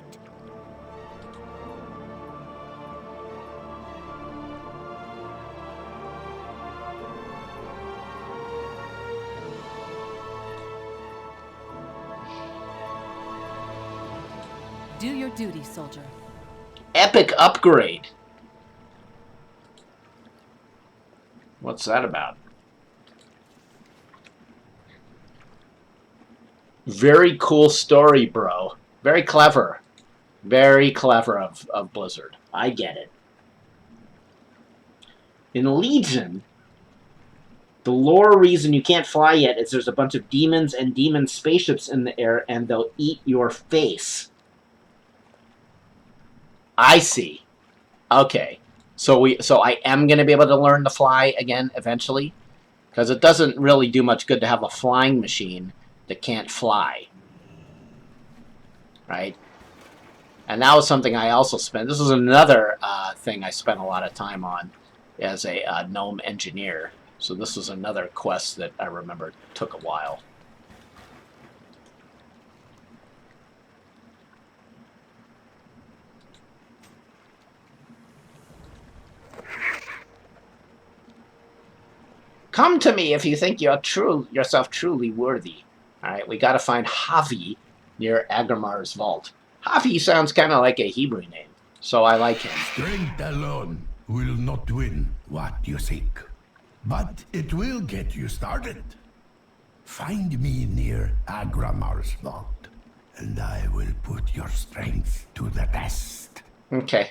Do your duty, soldier. Epic upgrade. What's that about? Very cool story, bro. Very clever. Very clever of Blizzard. I get it. In Legion, the lore reason you can't fly yet is there's a bunch of demons and demon spaceships in the air, and they'll eat your face. I see. Okay. So I am going to be able to learn to fly again eventually? Because it doesn't really do much good to have a flying machine that can't fly. Right? And that was something I also spent. This is another thing I spent a lot of time on as a gnome engineer. So this was another quest that I remember took a while. Come to me if you think you're yourself truly worthy. Alright, we gotta find Javi near Agramar's vault. Javi sounds kind of like a Hebrew name, so I like him. Strength alone will not win what you seek, but it will get you started. Find me near Agramar's vault, and I will put your strength to the test. Okay.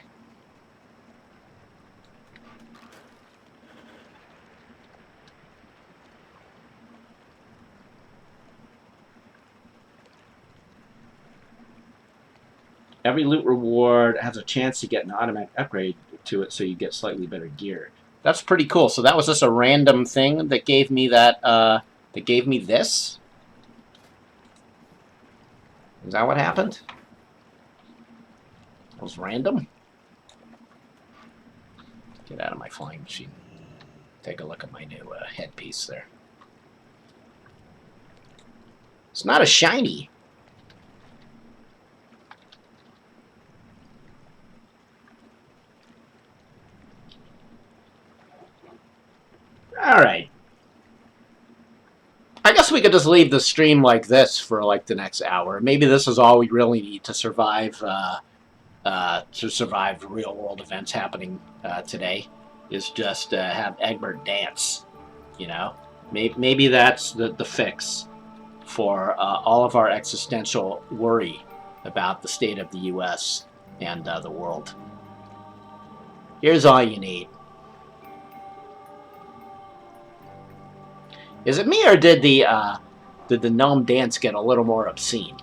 Every loot reward has a chance to get an automatic upgrade to it, so you get slightly better gear. That's pretty cool. So that was just a random thing that gave me that, that gave me this? Is that what happened? That was random? Get out of my flying machine. Take a look at my new headpiece there. It's not a shiny. Alright. I guess we could just leave the stream like this for like the next hour. Maybe this is all we really need to survive real world events happening today. Is just have Eggbertt dance. You know? Maybe that's the fix for all of our existential worry about the state of the US and the world. Here's all you need. Is it me, or did the gnome dance get a little more obscene?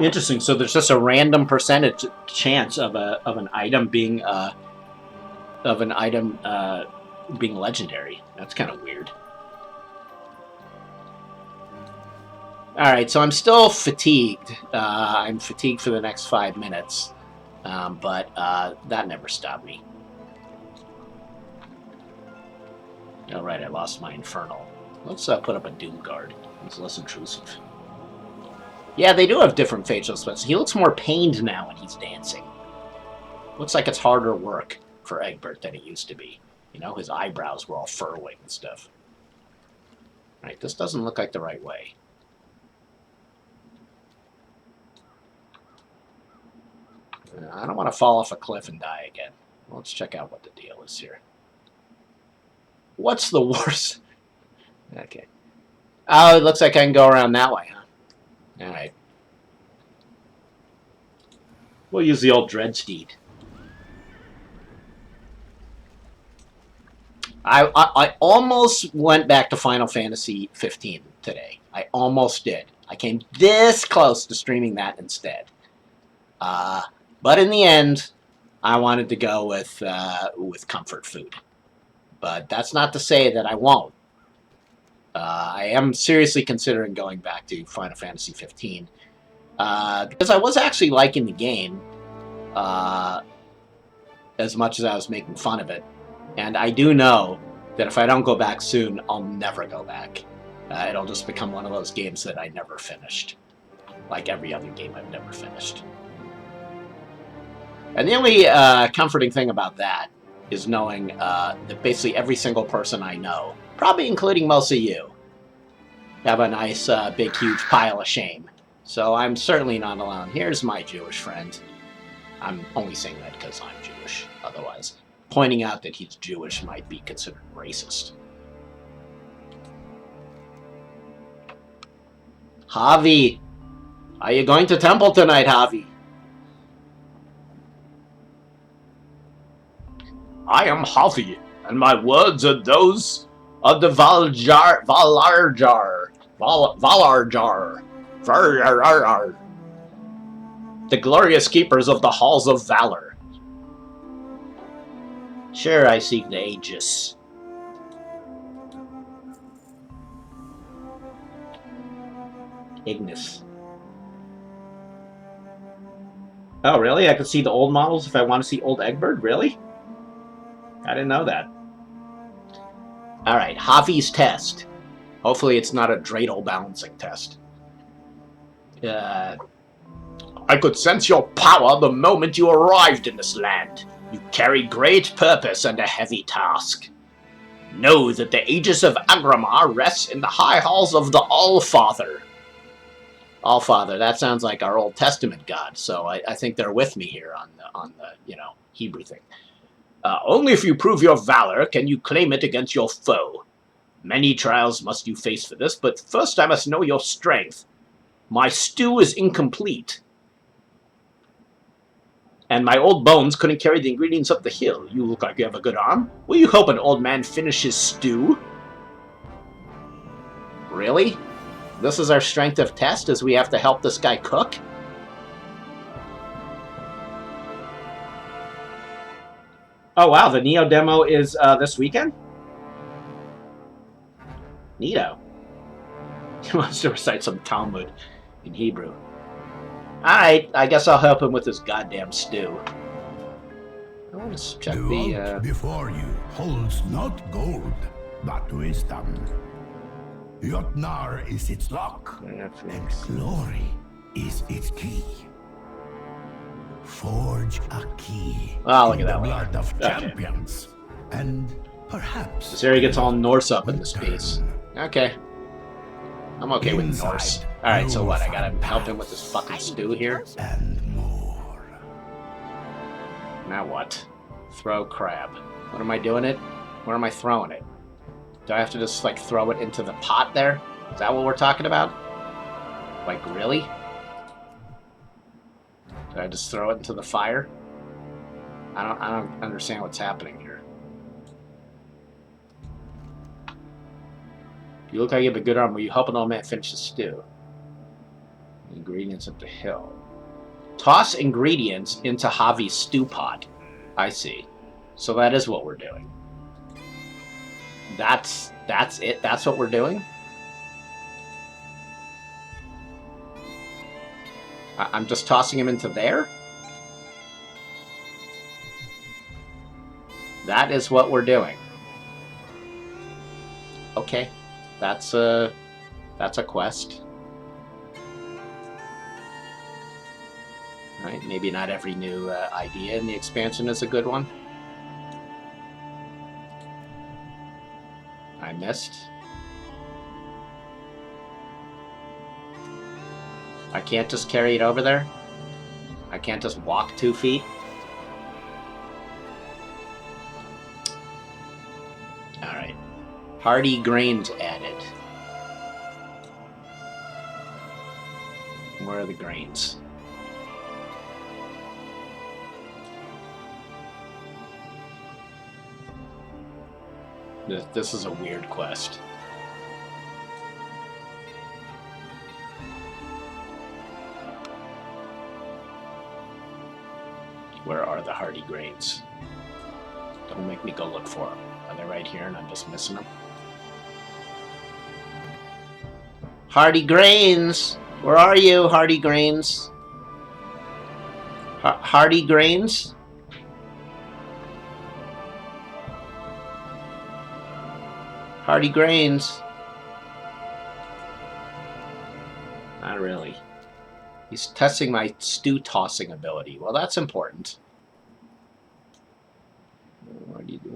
Interesting. So there's just a random percentage chance of an item being legendary. That's kind of weird. Alright, so I'm still fatigued. I'm fatigued for the next 5 minutes. But that never stopped me. Alright, I lost my Infernal. Let's put up a Doom Guard. It's less intrusive. Yeah, they do have different facial expressions. He looks more pained now when he's dancing. Looks like it's harder work for Eggbertt than it used to be. You know, his eyebrows were all furrowing and stuff. Alright, this doesn't look like the right way. I don't want to fall off a cliff and die again. Let's check out what the deal is here. What's the worst? Okay. Oh, it looks like I can go around that way, huh? Alright. We'll use the old Dreadsteed. I almost went back to Final Fantasy 15 today. I almost did. I came this close to streaming that instead. But in the end, I wanted to go with comfort food. But that's not to say that I won't. I am seriously considering going back to Final Fantasy 15. Because I was actually liking the game as much as I was making fun of it. And I do know that if I don't go back soon, I'll never go back. It'll just become one of those games that I never finished. Like every other game I've never finished. And the only comforting thing about that is knowing that basically every single person I know, probably including most of you, have a nice, big, huge pile of shame. So I'm certainly not alone. Here's my Jewish friend. I'm only saying that because I'm Jewish. Otherwise, pointing out that he's Jewish might be considered racist. Javi! Are you going to temple tonight, Javi? I am Javi, and my words are those of the Valarjar. The glorious keepers of the halls of valor. Sure, I seek the Aegis. Ignis. Oh, really? I can see the old models if I want to see old Eggbertt? Really? I didn't know that. Alright, Javi's test. Hopefully it's not a dreidel balancing test. I could sense your power the moment you arrived in this land. You carry great purpose and a heavy task. Know that the Aegis of Agramar rests in the high halls of the All-Father. All-Father, that sounds like our Old Testament God, so I think they're with me here on the Hebrew thing. Only if you prove your valor can you claim it against your foe. Many trials must you face for this, but first I must know your strength. My stew is incomplete, and my old bones couldn't carry the ingredients up the hill. You look like you have a good arm. Will you help an old man finish his stew? Really? This is our strength of test, as we have to help this guy cook? Oh wow, the Neo demo is this weekend? Neato. He wants to recite some Talmud in Hebrew. Alright, I guess I'll help him with his goddamn stew. I want to check The oak before you holds not gold, but wisdom. Jotnar is its lock, and glory is its key. Forge a key Oh, look in at that the later. blood of Okay. champions, and perhaps This area gets all Norse up in this return. piece. Okay. I'm okay with Inside, Norse. Alright, so you what? I will gotta find help him with paths this fucking stew here? and more. Now what? Throw crab. What am I doing it? Where am I throwing it? Do I have to just, like, throw it into the pot there? Is that what we're talking about? Like, really? Do I just throw it into the fire? I don't understand what's happening here. You look like you have a good arm. Will you help an old man finish the stew? Ingredients up the hill. Toss ingredients into Javi's stew pot. I see. So that is what we're doing. That's it? That's what we're doing? I'm just tossing him into there? That is what we're doing. Okay. That's a quest. Right? Maybe not every new idea in the expansion is a good one. I missed. I can't just carry it over there? I can't just walk 2 feet? Alright. Hardy grains added. Where are the grains? This is a weird quest. Where are the hardy grains? Don't make me go look for them. Are they right here and I'm just missing them? Hardy grains! Where are you, hardy grains? Hardy grains? Hardy grains. Not really. He's testing my stew tossing ability. Well, that's important.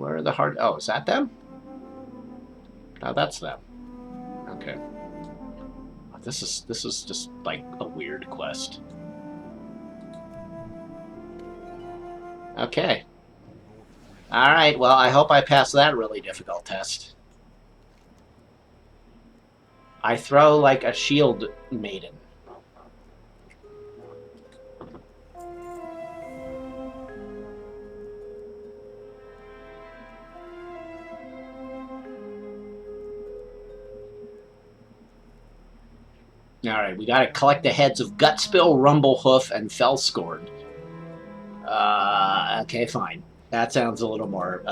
Where are the hard... Oh, is that them? Oh, that's them. Okay. This is just like a weird quest. Okay. Alright, well, I hope I pass that really difficult test. I throw like a shield maiden. Alright, we gotta collect the heads of Gutspill, Rumblehoof, and Fellscorn. Okay, fine. That sounds a little more,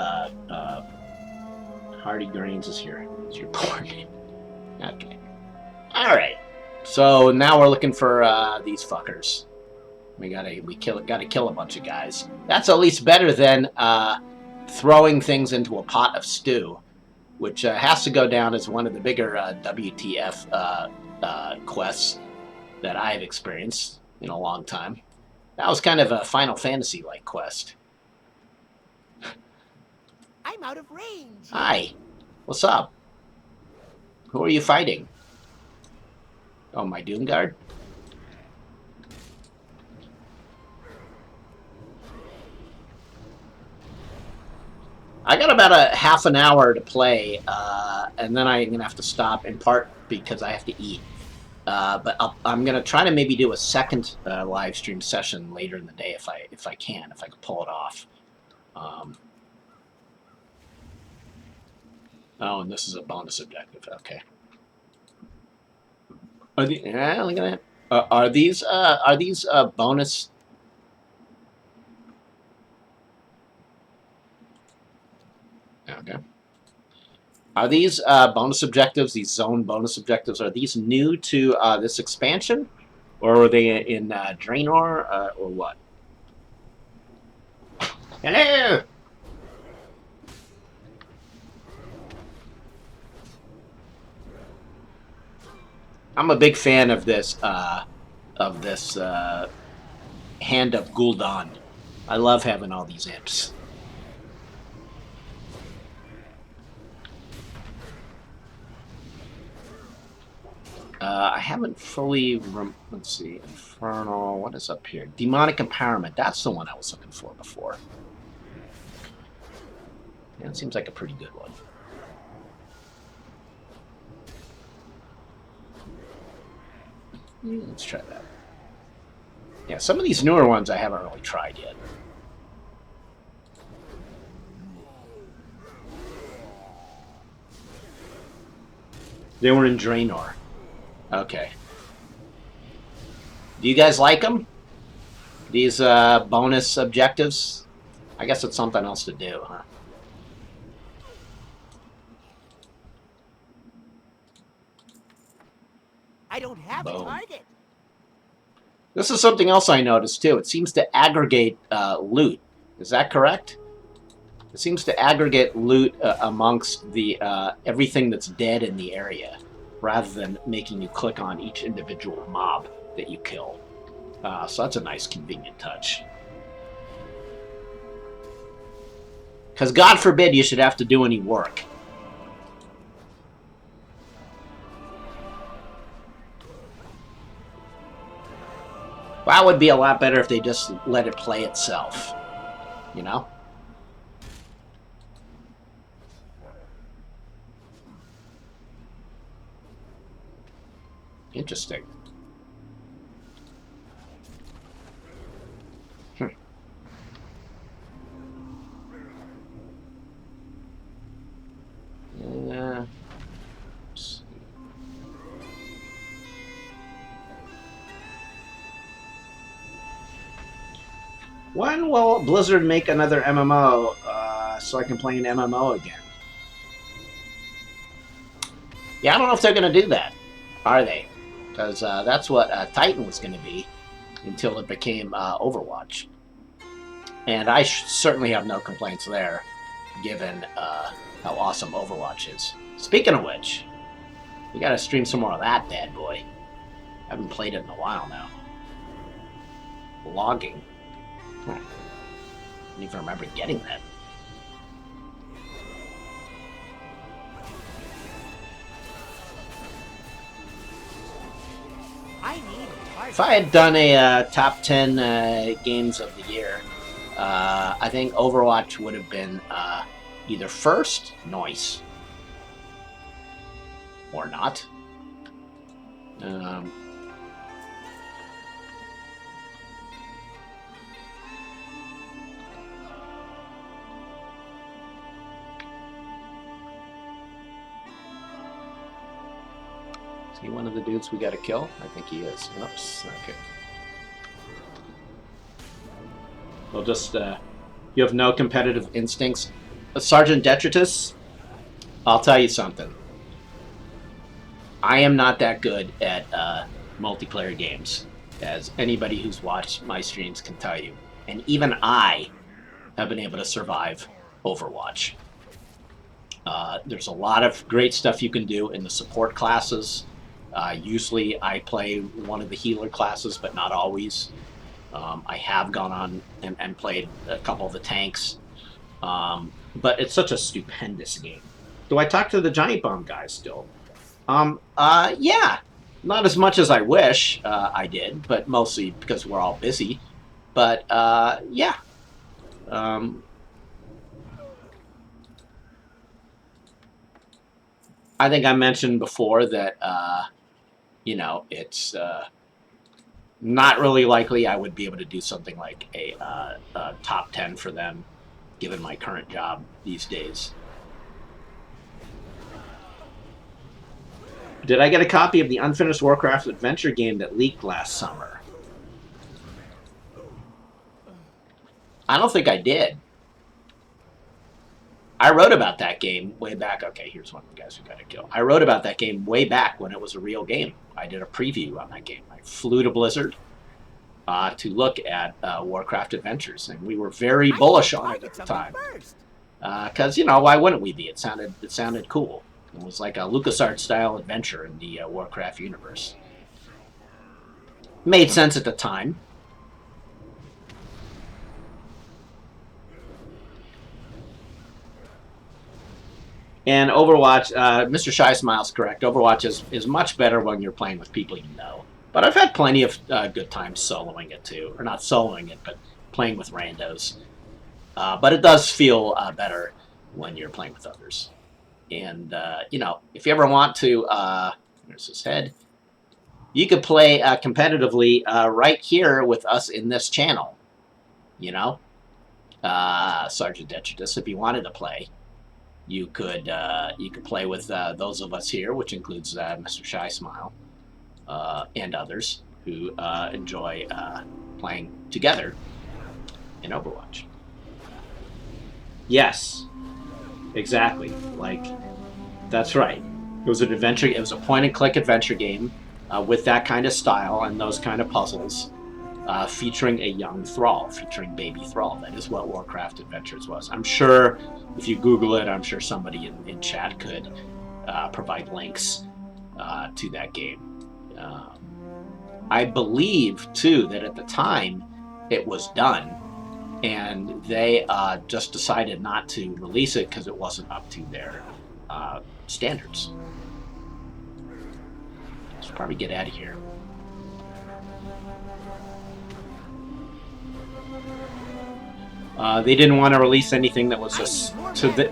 Hardy Grains is here. It's your poor name. Okay. Alright. So, now we're looking for, these fuckers. We gotta kill a bunch of guys. That's at least better than, throwing things into a pot of stew, which, has to go down as one of the bigger, WTF, quests that I've experienced in a long time. That was kind of a Final Fantasy-like quest. I'm out of range. Hi. What's up? Who are you fighting? Oh, my Doomguard? I got about a half an hour to play, and then I'm going to have to stop, in part because I have to eat. But I'm going to try to maybe do a second live stream session later in the day if I can pull it off. Oh, and this is a bonus objective. Okay. Look at that. Are these bonus? Okay. Are these bonus objectives, these zone bonus objectives, are these new to this expansion? Or were they in Draenor, or what? Hello! I'm a big fan of this Hand of Gul'dan. I love having all these imps. I haven't fully... let's see. Infernal... What is up here? Demonic Empowerment. That's the one I was looking for before. Yeah, it seems like a pretty good one. Let's try that. Yeah, some of these newer ones I haven't really tried yet. They were in Draenor. Okay. Do you guys like them? These bonus objectives? I guess it's something else to do, huh? I don't have a target. This is something else I noticed, too. It seems to aggregate loot. Is that correct? It seems to aggregate loot amongst the everything that's dead in the area, rather than making you click on each individual mob that you kill. So that's a nice, convenient touch. Because God forbid you should have to do any work. That would be a lot better if they just let it play itself. You know? Interesting. Yeah. When will Blizzard make another MMO so I can play an MMO again? Yeah, I don't know if they're going to do that. Are they? Because that's what Titan was going to be until it became Overwatch. And I certainly have no complaints there, given how awesome Overwatch is. Speaking of which, we got to stream some more of that bad boy. I haven't played it in a while now. Logging. I don't even remember getting that. If I had done a top 10 games of the year, I think Overwatch would have been either first, nice, or not. Is he one of the dudes we got to kill? I think he is. Oops. Okay. We'll just, you have no competitive instincts. Sergeant Detritus, I'll tell you something. I am not that good at multiplayer games, as anybody who's watched my streams can tell you. And even I have been able to survive Overwatch. There's a lot of great stuff you can do in the support classes. Usually I play one of the healer classes, but not always. I have gone on and played a couple of the tanks. But it's such a stupendous game. Do I talk to the Giant Bomb guys still? Yeah. Not as much as I wish I did, but mostly because we're all busy. But, yeah. I think I mentioned before that, you know, it's not really likely I would be able to do something like a top 10 for them, given my current job these days. Did I get a copy of the unfinished Warcraft adventure game that leaked last summer? I don't think I did. I wrote about that game way back. Okay, here's one of the guys who got to kill. I wrote about that game way back when it was a real game. I did a preview on that game. I flew to Blizzard to look at Warcraft Adventures, and we were very bullish on it at the time. Because, you know, why wouldn't we be? It sounded cool. It was like a LucasArts-style adventure in the Warcraft universe. Made sense at the time. And Overwatch, Mr. Shy Smile's correct. Overwatch is much better when you're playing with people you know. But I've had plenty of good times soloing it too. Or not soloing it, but playing with randos. But it does feel better when you're playing with others. And, you know, if you ever want to, there's his head, you could play competitively right here with us in this channel. You know? Sergeant Detritus, if you wanted to play. You could play with those of us here, which includes Mr. Shy Smile and others who enjoy playing together in Overwatch. Yes, exactly. Like, that's right. It was an adventure. It was a point-and-click adventure game with that kind of style and those kind of puzzles, featuring a young Thrall, featuring baby Thrall. That is what Warcraft Adventures was. I'm sure if you Google it, I'm sure somebody in chat could provide links to that game. I believe, too, that at the time it was done, and they just decided not to release it because it wasn't up to their standards. Should probably get out of here. They didn't want to release anything that was just,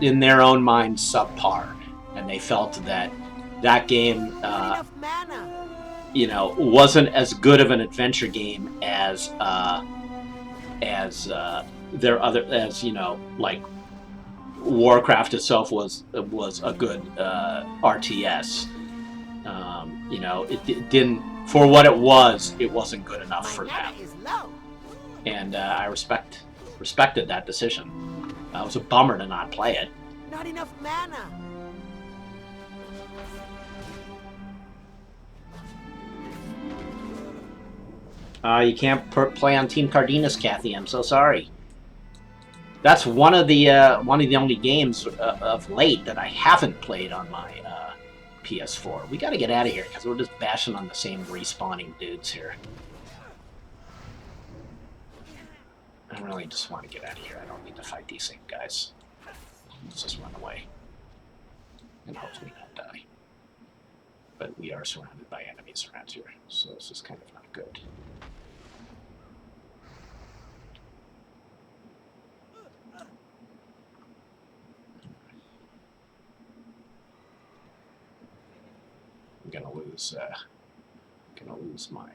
in their own mind, subpar, and they felt that that game, you know, wasn't as good of an adventure game as their other, as you know, like Warcraft itself was a good RTS. You know, it didn't, for what it was, it wasn't good enough for them, and I respected that decision. It was a bummer to not play it. Not enough mana. You can't play on Team Cardenas, Kathy. I'm so sorry. That's one of the only games of late that I haven't played on my PS4. We got to get out of here because we're just bashing on the same respawning dudes here. I really just want to get out of here. I don't need to fight these same guys. Let's just run away. And hopefully not die. But we are surrounded by enemies around here, so this is kind of not good. I'm gonna lose my.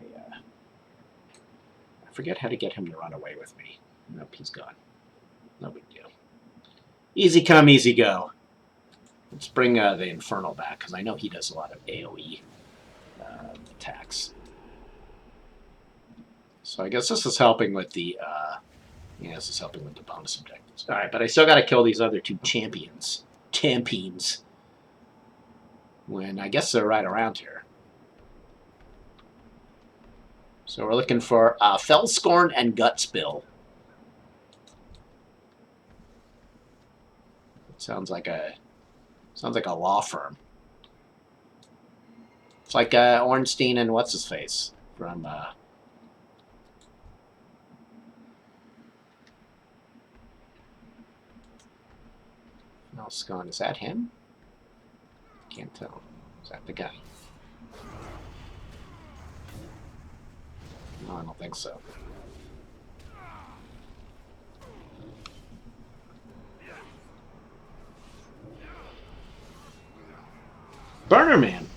I forget how to get him to run away with me. Nope, he's gone. No big deal. Easy come, easy go. Let's bring the Infernal back, because I know he does a lot of AoE attacks. So I guess this is helping with the, yeah, this is helping with the bonus objectives. Alright, but I still gotta kill these other two champions. Champions. When I guess they're right around here. So we're looking for Fellscorn and Gutspill. Sounds like a law firm. It's like Ornstein and what's his face from Fellscorn. Is that him? Can't tell. Is that the guy? No, I don't think so. Burner Man.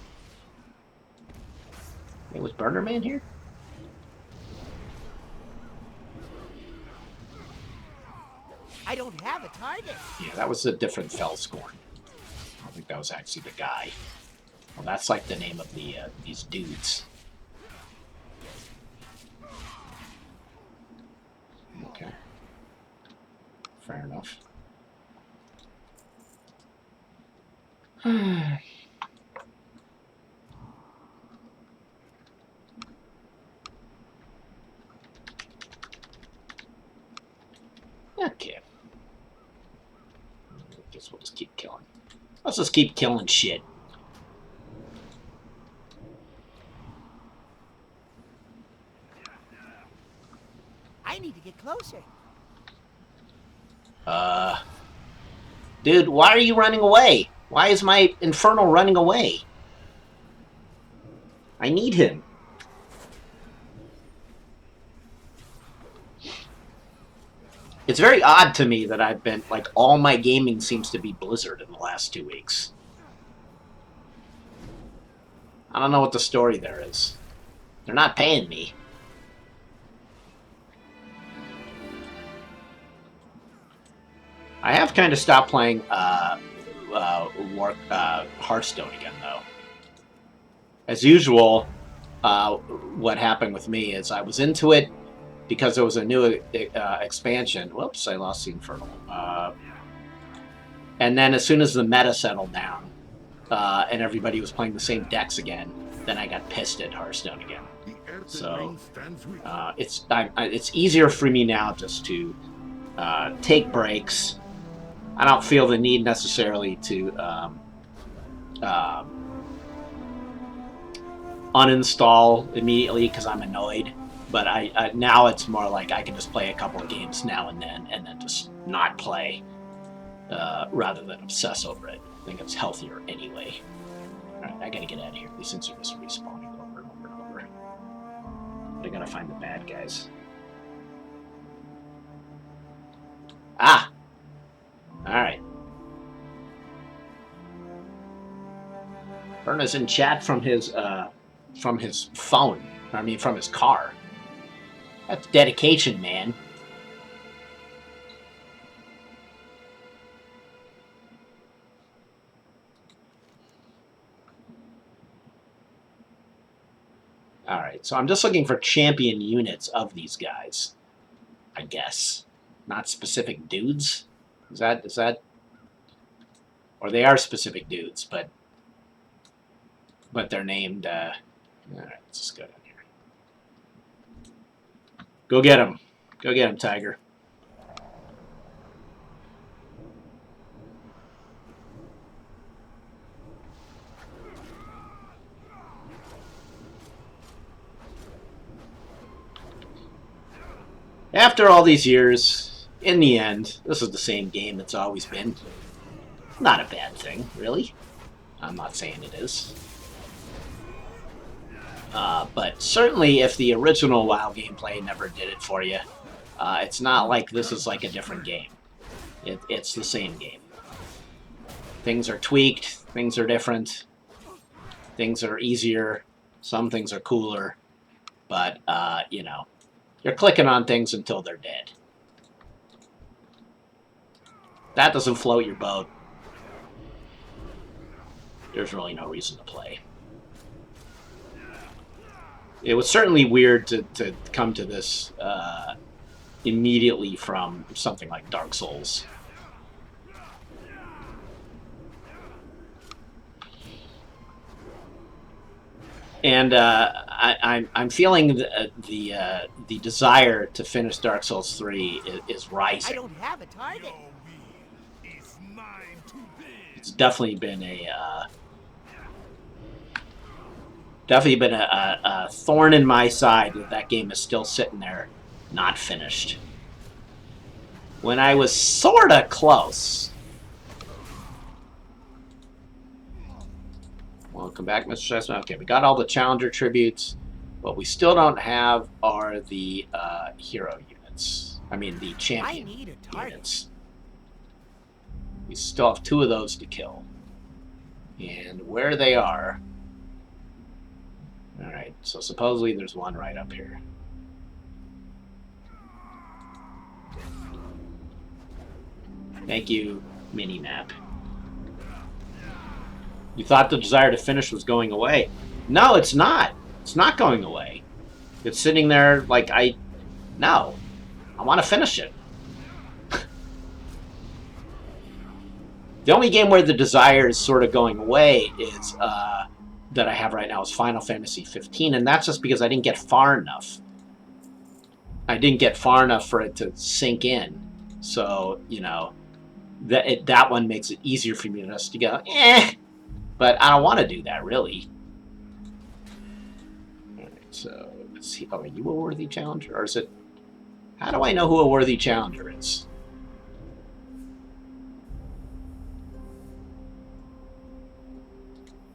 Hey, was Burner Man here? I don't have a target. Yeah, that was a different Fellscorn. I don't think that was actually the guy. Well, that's like the name of the these dudes. Okay. Fair enough. Okay. Guess we'll just keep killing. Let's just keep killing shit. I need to get closer. Dude, why are you running away? Why is my Infernal running away? I need him. It's very odd to me that I've been, like, all my gaming seems to be Blizzard in the last 2 weeks. I don't know what the story there is. They're not paying me. I have kind of stopped playing Hearthstone again, though. As usual, what happened with me is I was into it because there was a new expansion. Whoops, I lost the Infernal. And then as soon as the meta settled down and everybody was playing the same decks again, then I got pissed at Hearthstone again. So it's easier for me now just to take breaks. I don't feel the need necessarily to uninstall immediately because I'm annoyed. But I now it's more like I can just play a couple of games now and then just not play rather than obsess over it. I think it's healthier anyway. Alright, I gotta get out of here. These things are just respawning over and over and over. I gotta find the bad guys. Ah! Alright. Berna's in chat from his phone. I mean, from his car. That's dedication, man. Alright, so I'm just looking for champion units of these guys. I guess. Not specific dudes? Is that... Or they are specific dudes, but they're named, Alright, let's just go down here. Go get him. Go get him, Tiger. After all these years, in the end, this is the same game it's always been. Not a bad thing, really. I'm not saying it is. But certainly, if the original WoW gameplay never did it for you, it's not like this is like a different game. It's the same game. Things are tweaked, things are different, things are easier, some things are cooler, but, you know, you're clicking on things until they're dead. That doesn't float your boat. There's really no reason to play. It was certainly weird to come to this immediately from something like Dark Souls. And I'm feeling the desire to finish Dark Souls 3 is rising. I don't have a target. It's definitely been a thorn in my side that game is still sitting there, not finished. When I was sorta close. Welcome back, Mr. Chestnut. Okay, we got all the Challenger tributes. What we still don't have are the hero units. I mean, the champion units. We still have 2 of those to kill. And where they are... Alright, so supposedly there's one right up here. Thank you, mini-map. You thought the desire to finish was going away. No, it's not. It's not going away. It's sitting there like No. I want to finish it. The only game where the desire is sort of going away is, that I have right now is Final Fantasy 15, and that's just because I didn't get far enough. I didn't get far enough for it to sink in. So, you know, that one makes it easier for me just to go, eh. But I don't want to do that, really. Alright, so let's see. Oh, are you a worthy challenger? Or is it... How do I know who a worthy challenger is?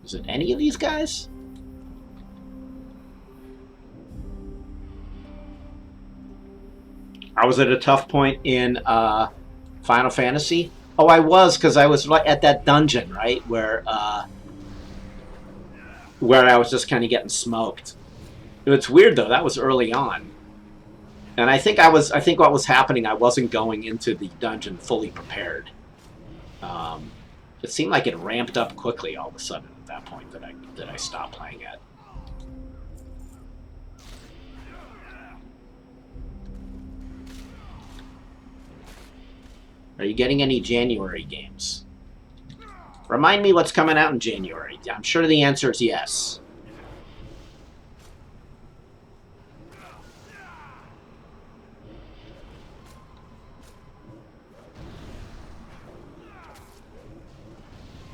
Is it any of these guys? I was at a tough point in Final Fantasy. Oh, I was, because I was at that dungeon, right, where I was just kind of getting smoked. It's weird though. That was early on, and I think what was happening, I wasn't going into the dungeon fully prepared. It seemed like it ramped up quickly all of a sudden at that point that I stopped playing it. Are you getting any January games? Remind me what's coming out in January. I'm sure the answer is yes.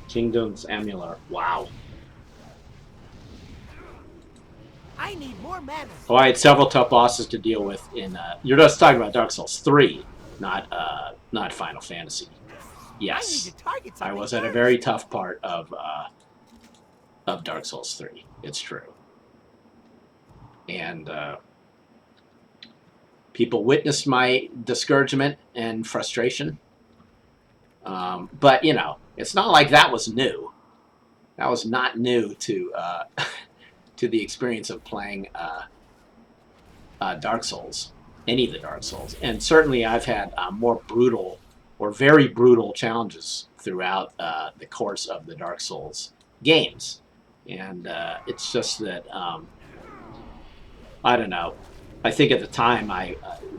Kingdom's Amulet. Wow. I need more mana. Oh, I had several tough bosses to deal with in... you're just talking about Dark Souls 3, not Final Fantasy. Yes. I was at a very tough part of Dark Souls 3. It's true. And people witnessed my discouragement and frustration. But, you know, it's not like that was new. That was not new to to the experience of playing Dark Souls, any of the Dark Souls. And certainly I've had more brutal or very brutal challenges throughout the course of the Dark Souls games. And it's just that, I don't know. I think at the time,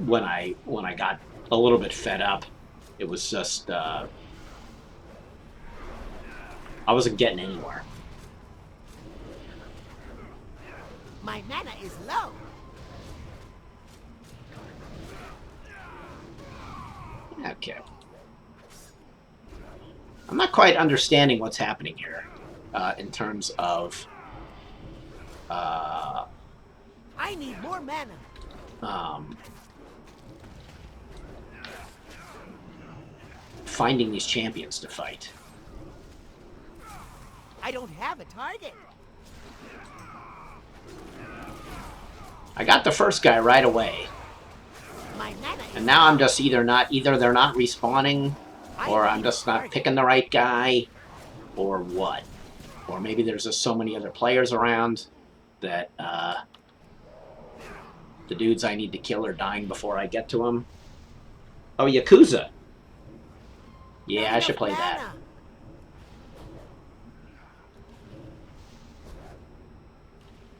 when I got a little bit fed up, it was just... I wasn't getting anywhere. My mana is low. Okay. I'm not quite understanding what's happening here in terms of... I need more mana. Finding these champions to fight. I don't have a target. I got the first guy right away. My mana is And now I'm low. just either they're not respawning, or I'm just not picking the right guy, or what. Or maybe there's just so many other players around that the dudes I need to kill are dying before I get to them. Oh, Yakuza. Yeah, Not I should enough play that. mana.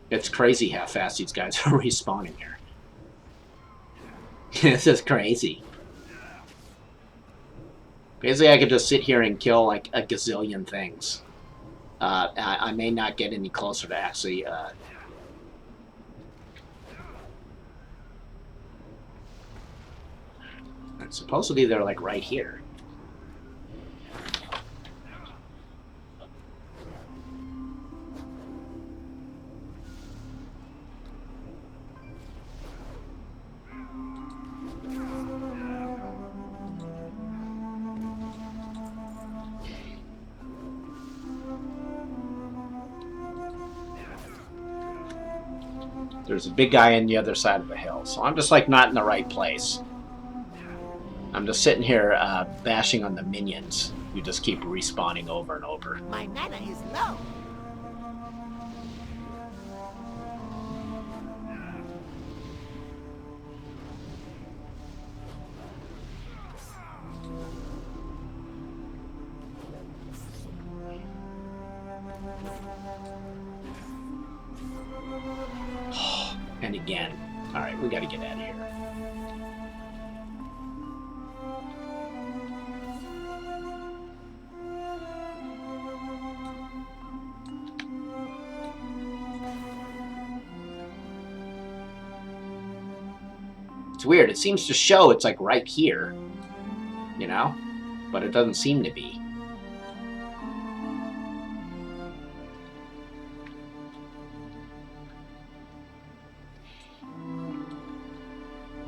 It's crazy how fast these guys are respawning here. This is crazy. Basically, I could just sit here and kill like a gazillion things. I may not get any closer to actually... supposedly they're like right here. There's a big guy on the other side of the hill, so I'm just like not in the right place. I'm just sitting here bashing on the minions who just keep respawning over and over. My mana is low. And again. Alright, we gotta get out of here. It's weird. It seems to show it's like right here. You know? But it doesn't seem to be.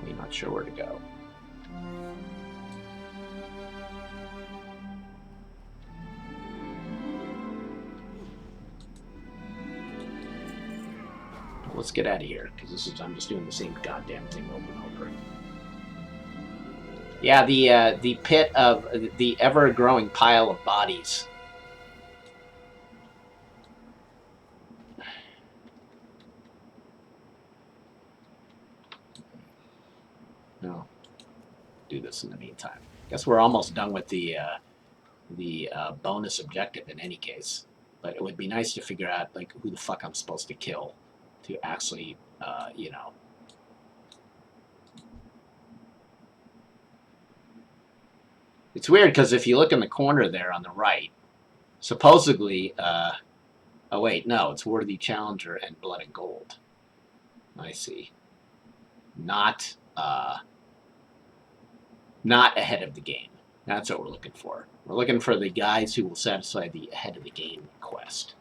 I'm not sure where to go. Let's get out of here, because I'm just doing the same goddamn thing over and over. Yeah, the pit of the ever-growing pile of bodies. No, do this in the meantime. Guess we're almost done with the bonus objective in any case, but it would be nice to figure out like who the fuck I'm supposed to kill to actually, you know. It's weird because if you look in the corner there on the right, supposedly, oh wait, no, it's Worthy Challenger and Blood and Gold. I see. Not ahead of the game. That's what we're looking for. We're looking for the guys who will satisfy the ahead of the game quest.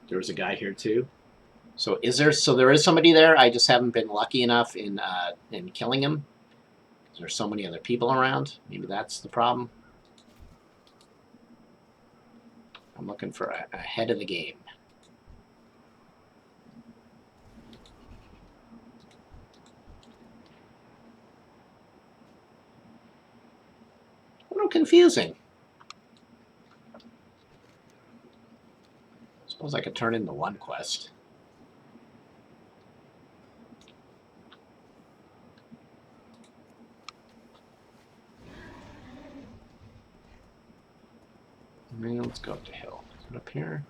There was a guy here too. So there is somebody there. I just haven't been lucky enough in killing him. There's so many other people around. Maybe that's the problem. I'm looking for ahead of the game. A little confusing. Suppose I could turn in the one quest. Let's go up the hill. Is it up here?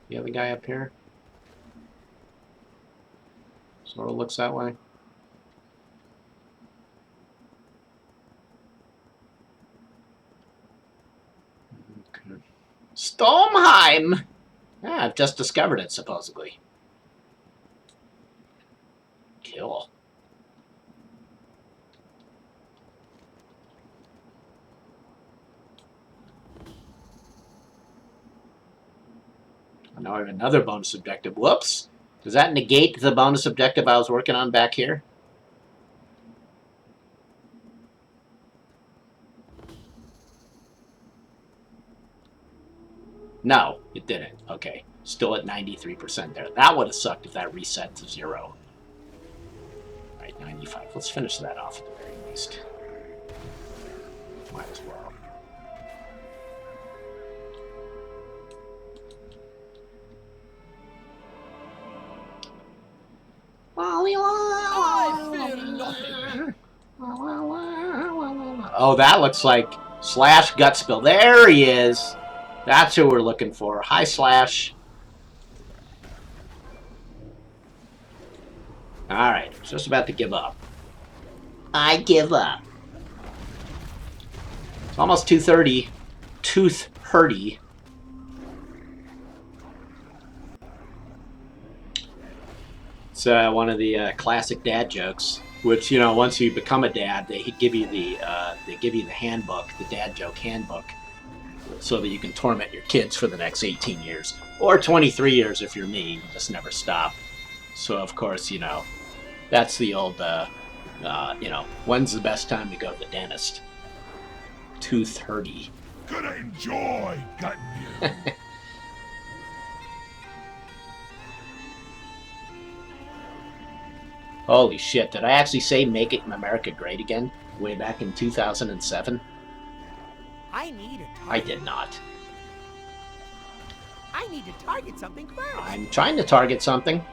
The other guy up here? Sort of looks that way. Okay. Stormheim! Ah, I've just discovered it, supposedly. Kill. Now I have another bonus objective. Whoops! Does that negate the bonus objective I was working on back here? No, it didn't. Okay. Still at 93% there. That would have sucked if that reset to 0. Right, 95. Let's finish that off at the very least. Might as well. I fear nothing. Oh, that looks like Slash Gutspill. There he is. That's who we're looking for. Hi, Slash. Alright, just about to give up. I give up. It's almost 2:30. Tooth hurty. It's one of the classic dad jokes, which, you know, once you become a dad, they give you the handbook, the dad joke handbook, so that you can torment your kids for the next 18 years or 23 years if you're me. You just never stop. So of course, you know, that's the old, you know, when's the best time to go to the dentist? Tooth hurty. Gonna enjoy cutting you. Holy shit, did I actually say Make It America Great Again way back in 2007? I need it. I did not. I need to target something first. I'm trying to target something.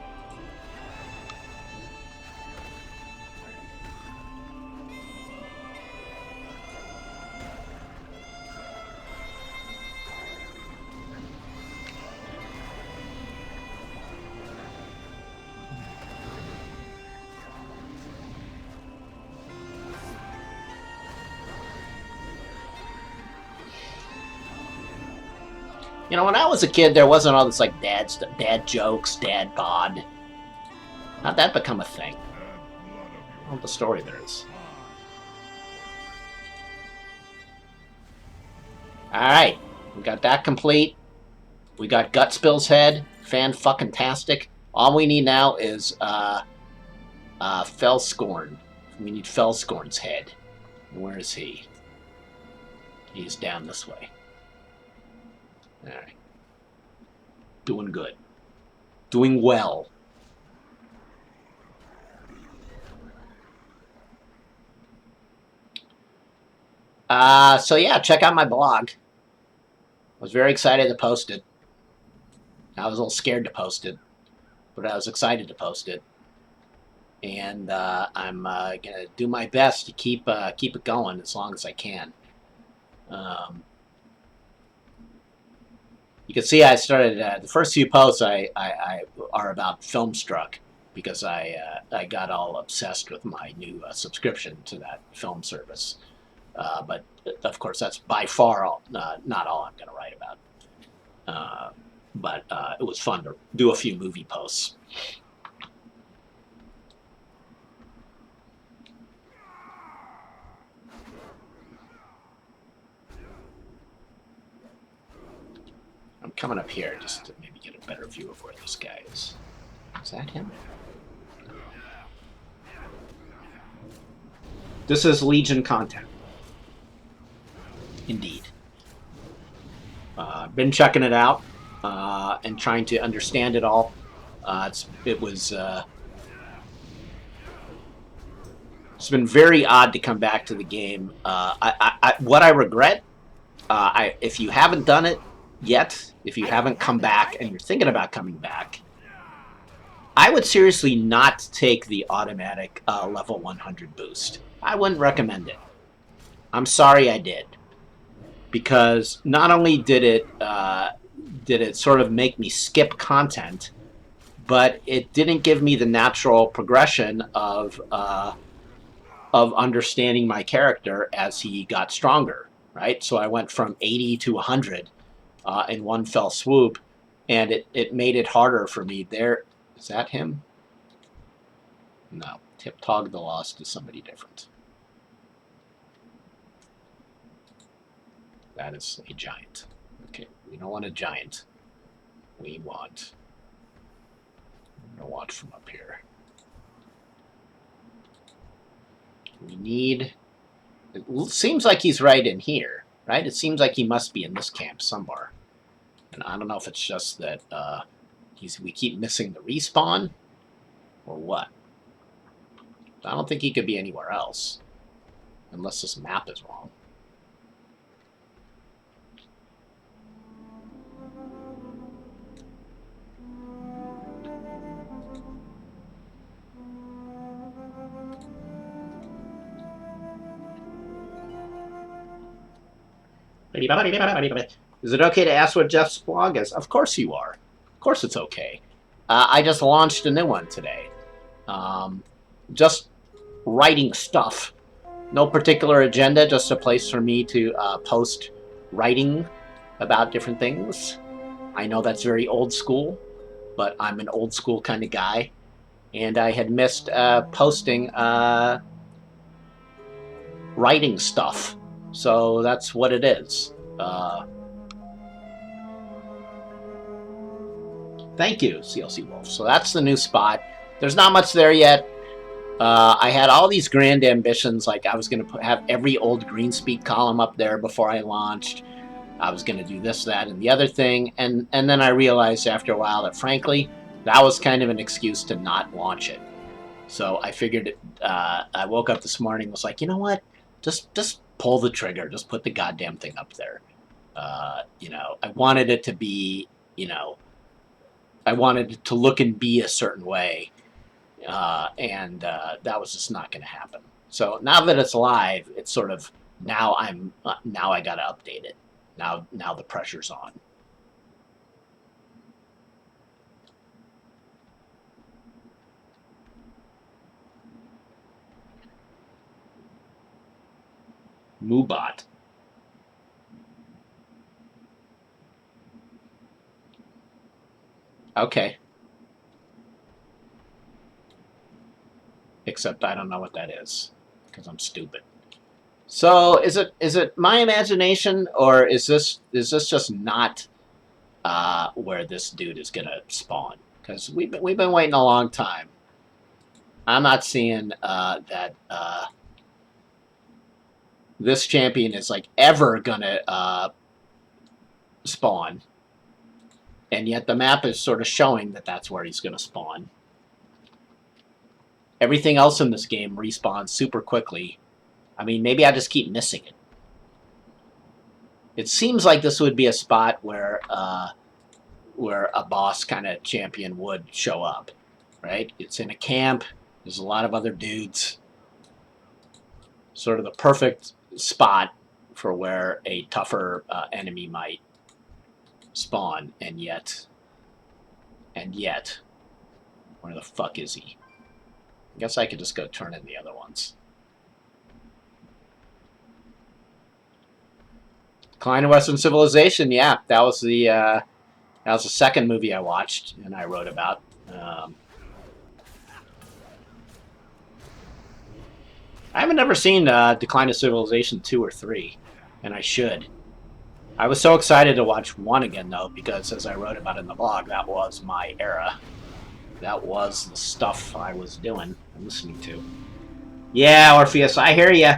You know, when I was a kid, there wasn't all this, like, dad jokes, dad bod. How'd that become a thing? Well, the story there is. Alright, we got that complete. We got Gutspill's head. Fan-fucking-tastic. All we need now is, Fellscorn. We need Fellscorn's head. Where is he? He's down this way. Alright. Doing good. Doing well. So yeah, check out my blog. I was very excited to post it. I was a little scared to post it, but I was excited to post it. And I'm gonna do my best to keep it going as long as I can. You can see I started the first few posts I are about Filmstruck because I got all obsessed with my new subscription to that film service. But of course, that's by far not all I'm going to write about. But it was fun to do a few movie posts. I'm coming up here just to maybe get a better view of where this guy is. Is that him? This is Legion content. Indeed. Been checking it out and trying to understand it all. It's been very odd to come back to the game. What I regret, if you haven't done it yet, if you haven't come back and you're thinking about coming back, I would seriously not take the automatic level 100 boost. I wouldn't recommend it. I'm sorry I did. Because not only did it sort of make me skip content, but it didn't give me the natural progression of understanding my character as he got stronger, right? So I went from 80 to 100 in one fell swoop, and it made it harder for me. There, is that him? No, Tiptog the Lost is somebody different. That is a giant. Okay, we don't want a giant. We want... I'm going to watch from up here. We need... It seems like he's right in here, right? It seems like he must be in this camp somewhere. And I don't know if it's just that we keep missing the respawn or what. I don't think he could be anywhere else. Unless this map is wrong. Is it okay to ask what Jeff's blog is? Of course you are. Of course it's okay. I just launched a new one today. Just writing stuff. No particular agenda, just a place for me to post writing about different things. I know that's very old school, but I'm an old school kind of guy. And I had missed posting writing stuff. So that's what it is. Thank you, CLC Wolf. So that's the new spot. There's not much there yet. I had all these grand ambitions, like I was going to have every old Greenspeak column up there before I launched. I was going to do this, that, and the other thing. And then I realized after a while that, frankly, that was kind of an excuse to not launch it. So I figured, I woke up this morning and was like, you know what? Just pull the trigger. Just put the goddamn thing up there. You know, I wanted it to be, you know, I wanted it to look and be a certain way. And that was just not going to happen. So now that it's live, it's sort of, now I got to update it. Now the pressure's on. Moobot. Okay. Except I don't know what that is, because I'm stupid. So is it my imagination, or is this just not where this dude is gonna spawn? Because we've been waiting a long time. I'm not seeing that this champion is like ever gonna spawn, and yet the map is sort of showing that that's where he's gonna spawn. Everything else in this game respawns super quickly. I mean, maybe I just keep missing it. It seems like this would be a spot where a boss kind of champion would show up, right? It's in a camp. There's a lot of other dudes. Sort of the perfect spot for where a tougher enemy might spawn, and yet, where the fuck is he? I guess I could just go turn in the other ones. Decline of Western Civilization, yeah, that was the second movie I watched and I wrote about. I haven't ever seen Decline of Civilization 2 or 3, and I should. I was so excited to watch 1 again, though, because as I wrote about in the blog, that was my era. That was the stuff I was doing and listening to. Yeah, Orpheus, I hear ya.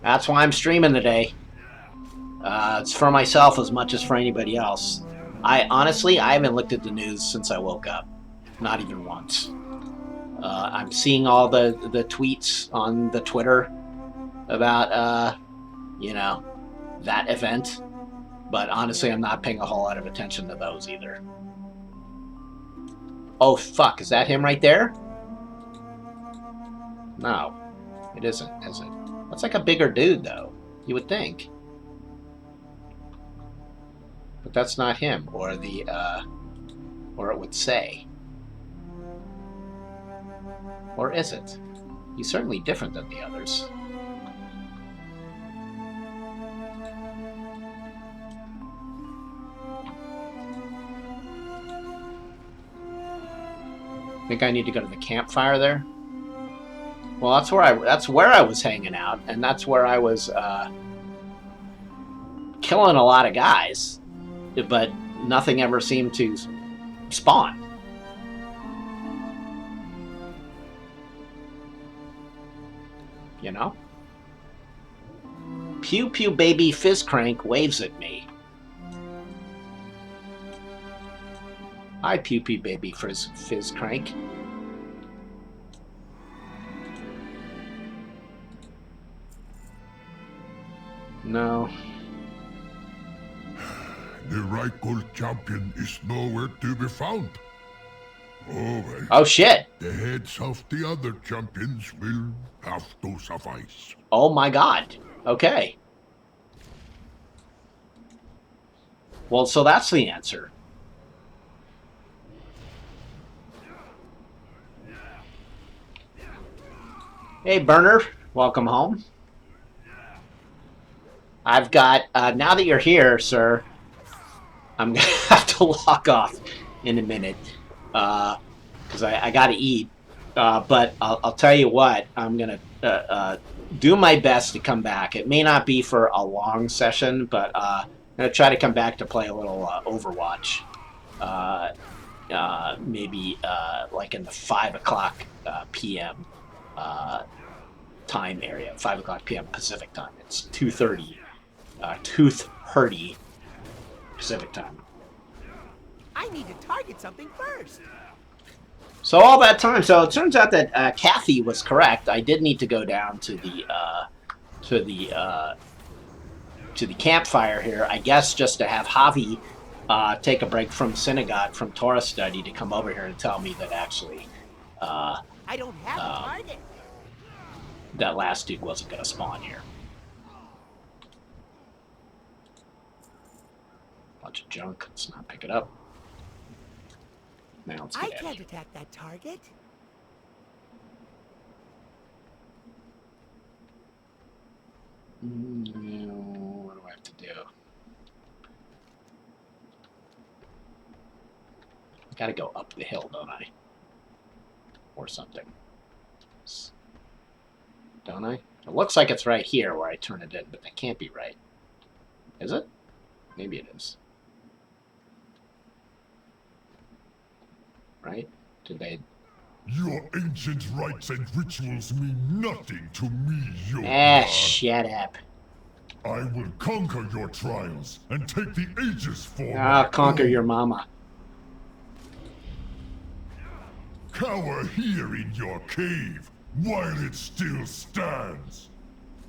That's why I'm streaming today. It's for myself as much as for anybody else. Honestly, I haven't looked at the news since I woke up. Not even once. I'm seeing all the tweets on the Twitter about, you know, that event. But honestly, I'm not paying a whole lot of attention to those either. Oh, fuck. Is that him right there? No. It isn't, is it? That's like a bigger dude, though. You would think. But that's not him, or it would say. Or is it? He's certainly different than the others. Think I need to go to the campfire there? Well, that's where I was hanging out, and that's where I was killing a lot of guys, but nothing ever seemed to spawn. You know? Pew Pew Baby Fizz Crank waves at me. Hi, Pew Pew Baby Fizz Crank. No. The rightful champion is nowhere to be found. Oh well. Oh shit. The heads of the other champions will have to suffice. Oh my god. Okay. Well, so that's the answer. Hey, Burner. Welcome home. I've got, now that you're here, sir, I'm going to have to log off in a minute. Because I got to eat. But I'll tell you what, I'm going to do my best to come back. It may not be for a long session, but I'm going to try to come back to play a little Overwatch. Maybe like in the 5 o'clock p.m. Time area, 5 o'clock p.m. Pacific time. It's 2:30 Pacific time. I need to target something first. So all that time, so it turns out that Kathy was correct. I did need to go down to the campfire here, I guess, just to have Javi take a break from synagogue, from Torah study, to come over here and tell me that actually I don't have a target. that last dude wasn't going to spawn here. Bunch of junk. Let's not pick it up. Now let's I get can't attack that target. What do I have to do? I gotta go up the hill, don't I? Or something. Don't I? It looks like it's right here where I turn it in, but that can't be right. Is it? Maybe it is. Right? Did they... Your ancient rites and rituals mean nothing to me, Ah, shut up. I will conquer your trials and take the ages for I'll conquer your mama. Cower here in your cave while it still stands.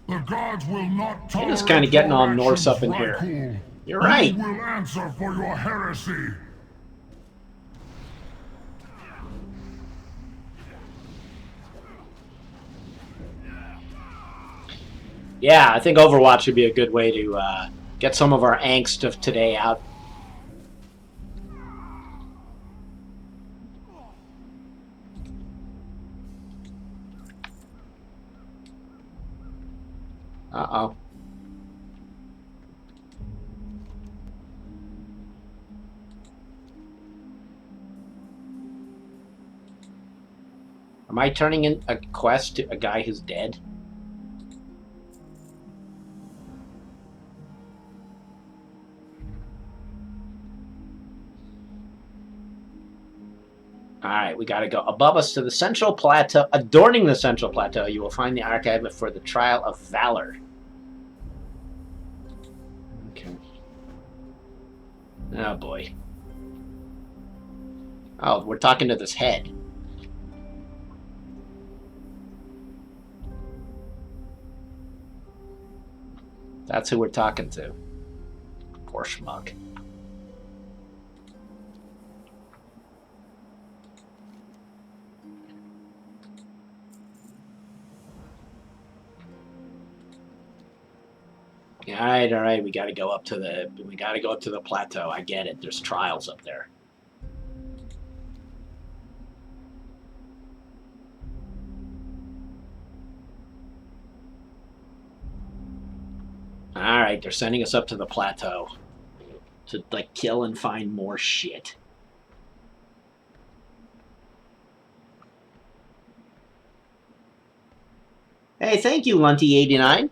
The gods will not tolerate It's kind of getting your all Norse actions, up in here. Raikul. You're right. You will answer for your heresy. Yeah, I think Overwatch would be a good way to get some of our angst of today out. Uh-oh. Am I turning in a quest to a guy who's dead? Alright, we gotta go above us to the central plateau. Adorning the central plateau, you will find the archive for the Trial of Valor. Okay. Oh boy. Oh, we're talking to this head. That's who we're talking to. Poor schmuck. All right. We got to go up to the plateau. I get it. There's trials up there. All right, they're sending us up to the plateau to like kill and find more shit. Hey, thank you, Lunty89.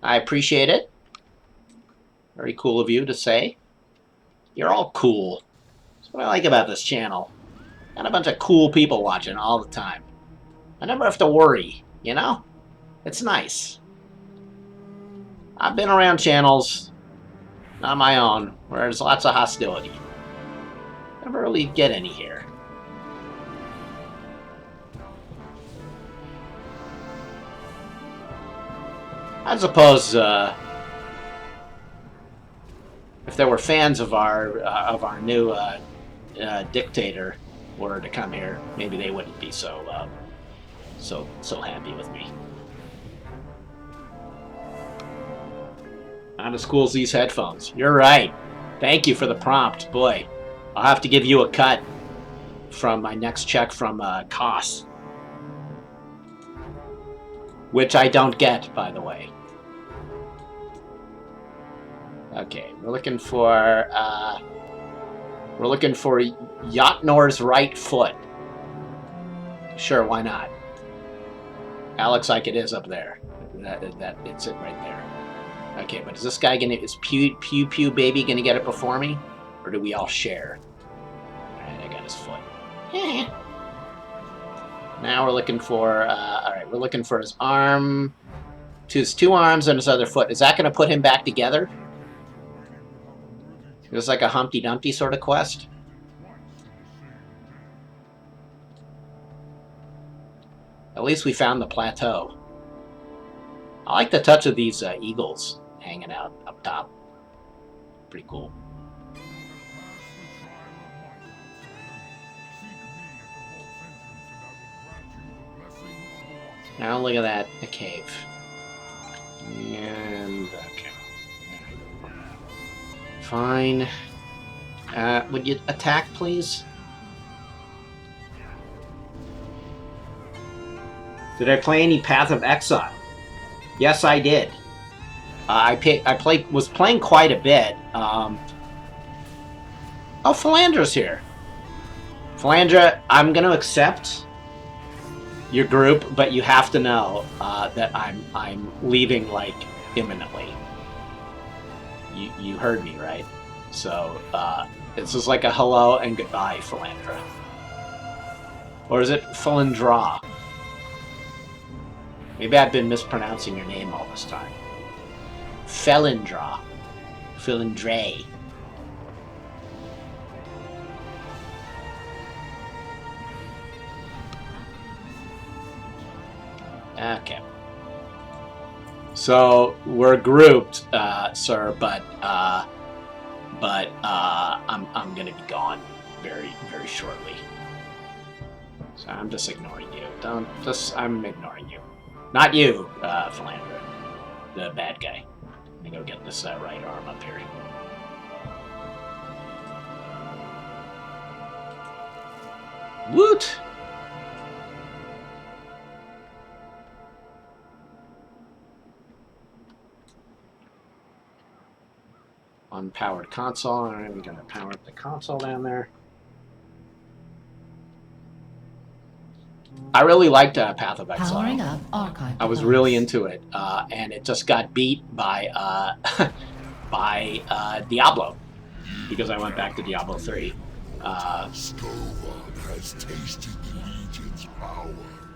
I appreciate it. Very cool of you to say. You're all cool. That's what I like about this channel. Got a bunch of cool people watching all the time. I never have to worry, you know? It's nice. I've been around channels, not my own, where there's lots of hostility. Never really get any here. I suppose if there were fans of our new dictator were to come here, maybe they wouldn't be so happy with me. Not as cool as these headphones. You're right. Thank you for the prompt, boy. I'll have to give you a cut from my next check from COS, which I don't get, by the way. Okay, we're looking for Yatnor's right foot. Sure, why not? That looks like it is up there. That it's it right there. Okay, but is this guy is Pew Pew Baby gonna get it before me, or do we all share? All right, I got his foot. Now we're looking for. All right, we're looking for his arm, his two arms and his other foot. Is that gonna put him back together? It was like a Humpty Dumpty sort of quest. At least we found the plateau. I like the touch of these eagles hanging out up top. Pretty cool. Now look at that, a cave. And okay. Fine. Would you attack, please? Did I play any Path of Exile? Yes, I did. Was playing quite a bit. Oh, Philandra's here. Philandra, I'm going to accept your group, but you have to know that I'm leaving like imminently. You heard me, right? So this is like a hello and goodbye, Philandra. Or is it Philandra? Maybe I've been mispronouncing your name all this time. Felindra. Philandre. Okay. So we're grouped, sir, but I'm gonna be gone very, very shortly. So I'm just ignoring you. I'm ignoring you. Not you, Philandra. The bad guy. Let me go get this right arm up here. Woot! Unpowered console. Alright, we're gonna power up the console down there. I really liked Path of Exile. Powering up archive. I was really into it, and it just got beat by Diablo, because I went back to Diablo 3.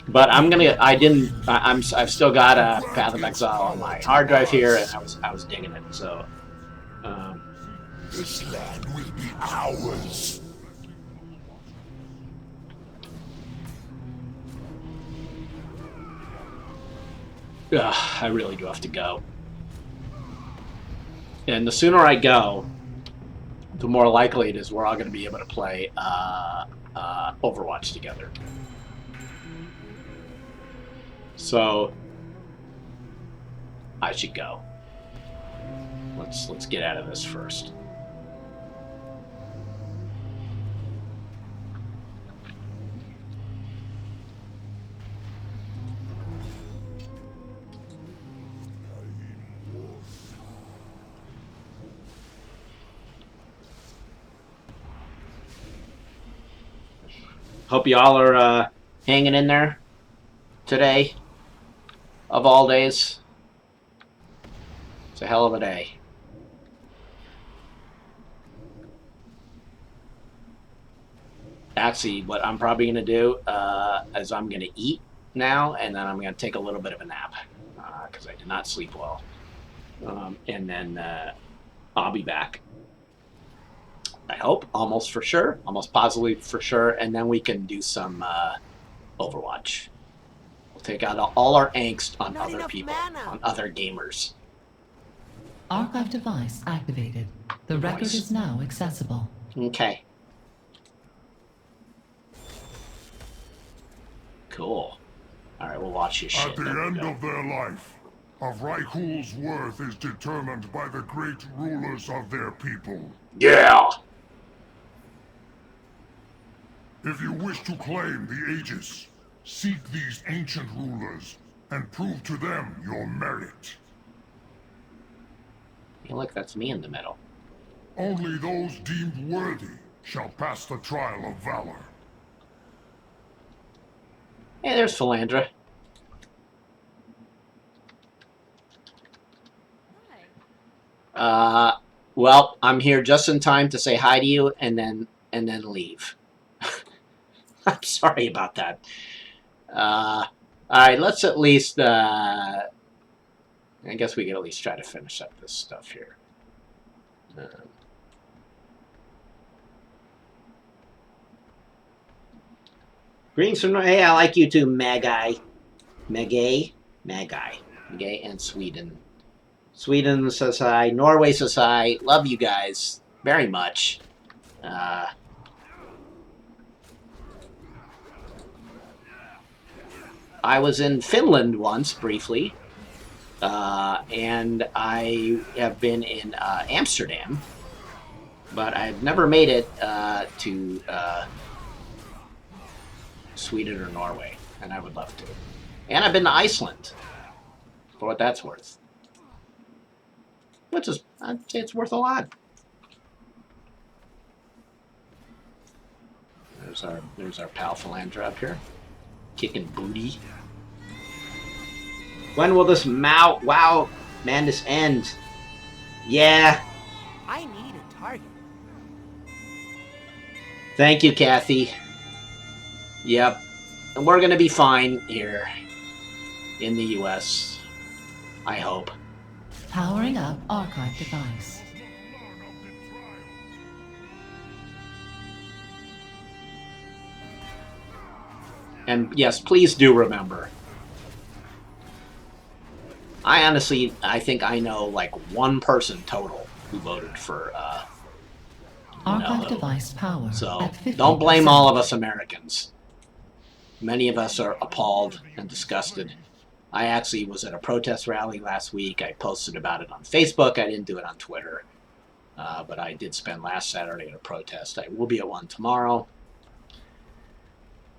But I've still got Path of Exile on my hard drive here, and I was digging it. So this land will be ours. I really do have to go. And the sooner I go, the more likely it is we're all going to be able to play Overwatch together. So I should go. Let's get out of this first. Hope y'all are hanging in there today, of all days. It's a hell of a day. Actually, what I'm probably going to do is I'm going to eat now, and then I'm going to take a little bit of a nap, because I did not sleep well. And then I'll be back. I hope, almost for sure, almost positively for sure, and then we can do some Overwatch. We'll take out all our angst on Not other enough people, mana. on other gamers. Archive device activated. The record Nice. is now accessible. Okay. Cool. All right, we'll watch his shit. At the There we end go. of their life, a Raikul's worth is determined by the great rulers of their people. Yeah. If you wish to claim the Aegis, seek these ancient rulers and prove to them your merit. Hey, look, that's me in the middle. Only those deemed worthy shall pass the trial of valor. Hey, there's Philandra. Well, I'm here just in time to say hi to you and then leave. I'm sorry about that. All right, let's at least. I guess we can at least try to finish up this stuff here. Greetings from. Hey, I like you too, Magi, and Sweden. Sweden says hi. Norway says hi. Love you guys very much. I was in Finland once, briefly. And I have been in Amsterdam. But I've never made it to Sweden or Norway. And I would love to. And I've been to Iceland. For what that's worth. Which is, I'd say it's worth a lot. There's our pal Philandra up here. Kicking booty. When will this wow madness end? Yeah. I need a target. Thank you, Kathy. Yep. And we're gonna be fine here in the US. I hope. Powering up archive device. And yes, please do remember. I think I know like one person total who voted for Archive no. device power. So at 50%. don't blame all of us Americans. Many of us are appalled and disgusted. I actually was at a protest rally last week. I posted about it on Facebook. I didn't do it on Twitter. But I did spend last Saturday at a protest. I will be at one tomorrow.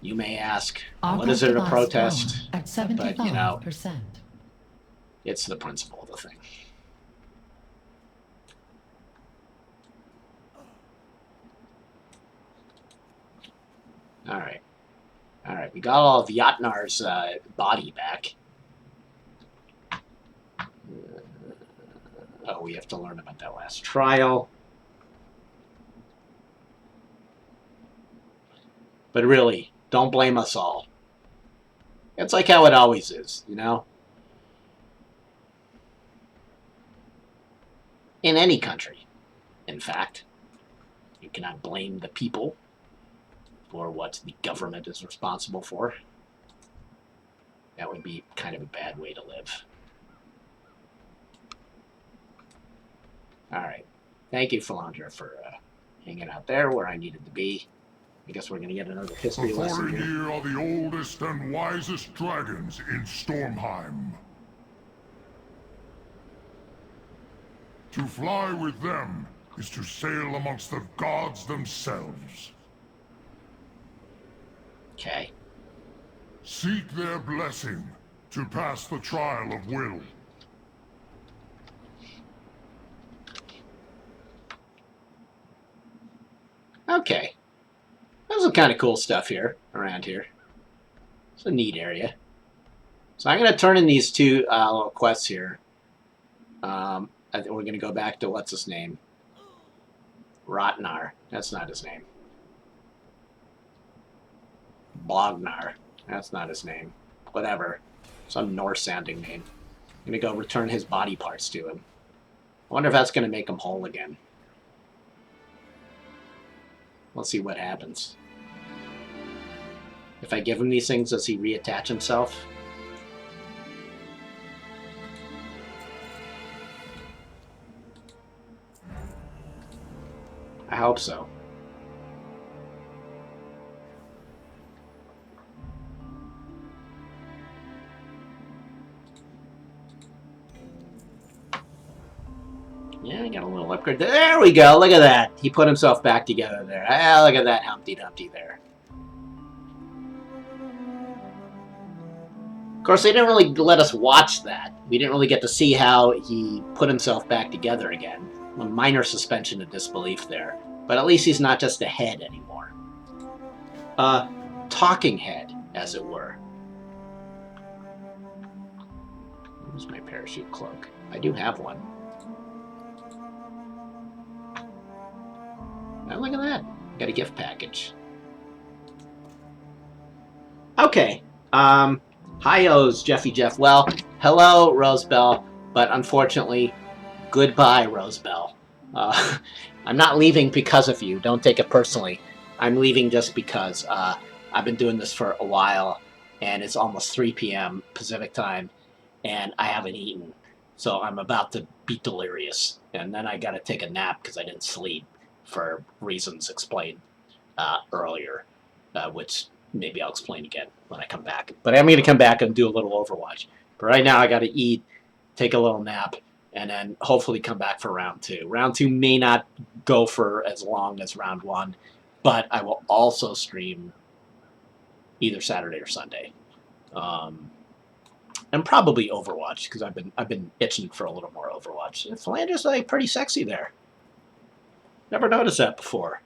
You may ask, Archive what is it a device protest? power at 75%. But, you know, it's the principle of the thing. All right. All right, we got all of Yatnar's body back. Oh, we have to learn about that last trial. But really, don't blame us all. It's like how it always is, you know? In any country, in fact. You cannot blame the people for what the government is responsible for. That would be kind of a bad way to live. Alright. Thank you, Philandra, for hanging out there where I needed to be. I guess we're going to get another history The lesson Thorin here. here are the oldest and wisest dragons in Stormheim. To fly with them is to sail amongst the gods themselves. Okay. Seek their blessing to pass the trial of will. Okay. There's some kind of cool stuff here, around here. It's a neat area. So I'm going to turn in these two little quests here. I think we're going to go back to, what's his name? Rotnar. That's not his name. Bognar. That's not his name. Whatever. Some Norse-sounding name. I'm going to go return his body parts to him. I wonder if that's going to make him whole again. Let's see what happens. If I give him these things, does he reattach himself? I hope so. Yeah, I got a little upgrade. There we go. Look at that. He put himself back together there. Ah, look at that Humpty Dumpty there. Of course, they didn't really let us watch that. We didn't really get to see how he put himself back together again. A minor suspension of disbelief there. But at least he's not just a head anymore. Talking head, as it were. Where's my parachute cloak? I do have one. Oh, look at that. Got a gift package. Okay. Hi-O's, Jeffy Jeff. Well, hello, Rosebell. But unfortunately, goodbye, Rosebell. I'm not leaving because of you. Don't take it personally. I'm leaving just because I've been doing this for a while, and it's almost 3 p.m. Pacific time, and I haven't eaten. So I'm about to be delirious. And then I got to take a nap because I didn't sleep for reasons explained earlier, which maybe I'll explain again when I come back. But I'm going to come back and do a little Overwatch. But right now I got to eat, take a little nap, and then hopefully come back for round 2. Round 2 may not go for as long as round 1, but I will also stream either Saturday or Sunday. And probably Overwatch, because I've been itching for a little more Overwatch. Philander's like pretty sexy there. Never noticed that before.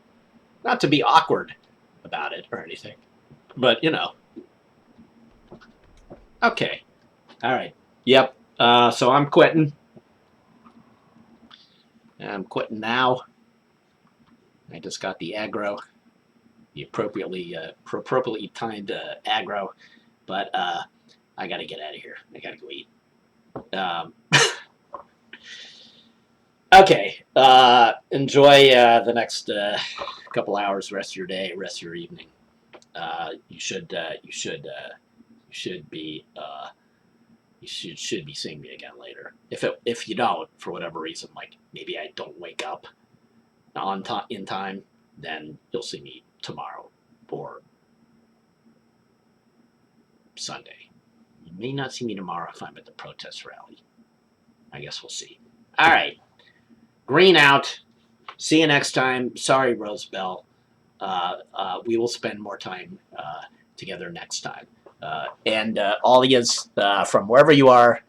Not to be awkward about it or anything, but you know. Okay. All right. Yep. So I'm quitting. I'm quitting now. I just got the aggro, the appropriately timed aggro, but I gotta get out of here. I gotta go eat. Okay. Enjoy the next couple hours, rest of your day, rest of your evening. You should be seeing me again later. If you don't, for whatever reason, like maybe I don't wake up in time, then you'll see me tomorrow or Sunday. You may not see me tomorrow if I'm at the protest rally. I guess we'll see. All right. Green out. See you next time. Sorry, Rosebell. We will spend more time together next time. And audience from wherever you are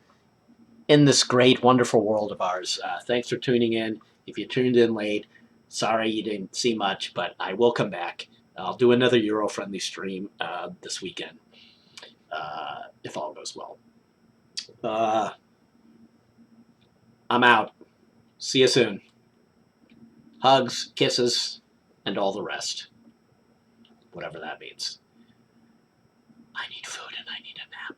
in this great, wonderful world of ours, thanks for tuning in. If you tuned in late, sorry you didn't see much, but I will come back. I'll do another Euro-friendly stream this weekend, if all goes well. I'm out. See you soon. Hugs, kisses, and all the rest. Whatever that means. I need food and I need a nap.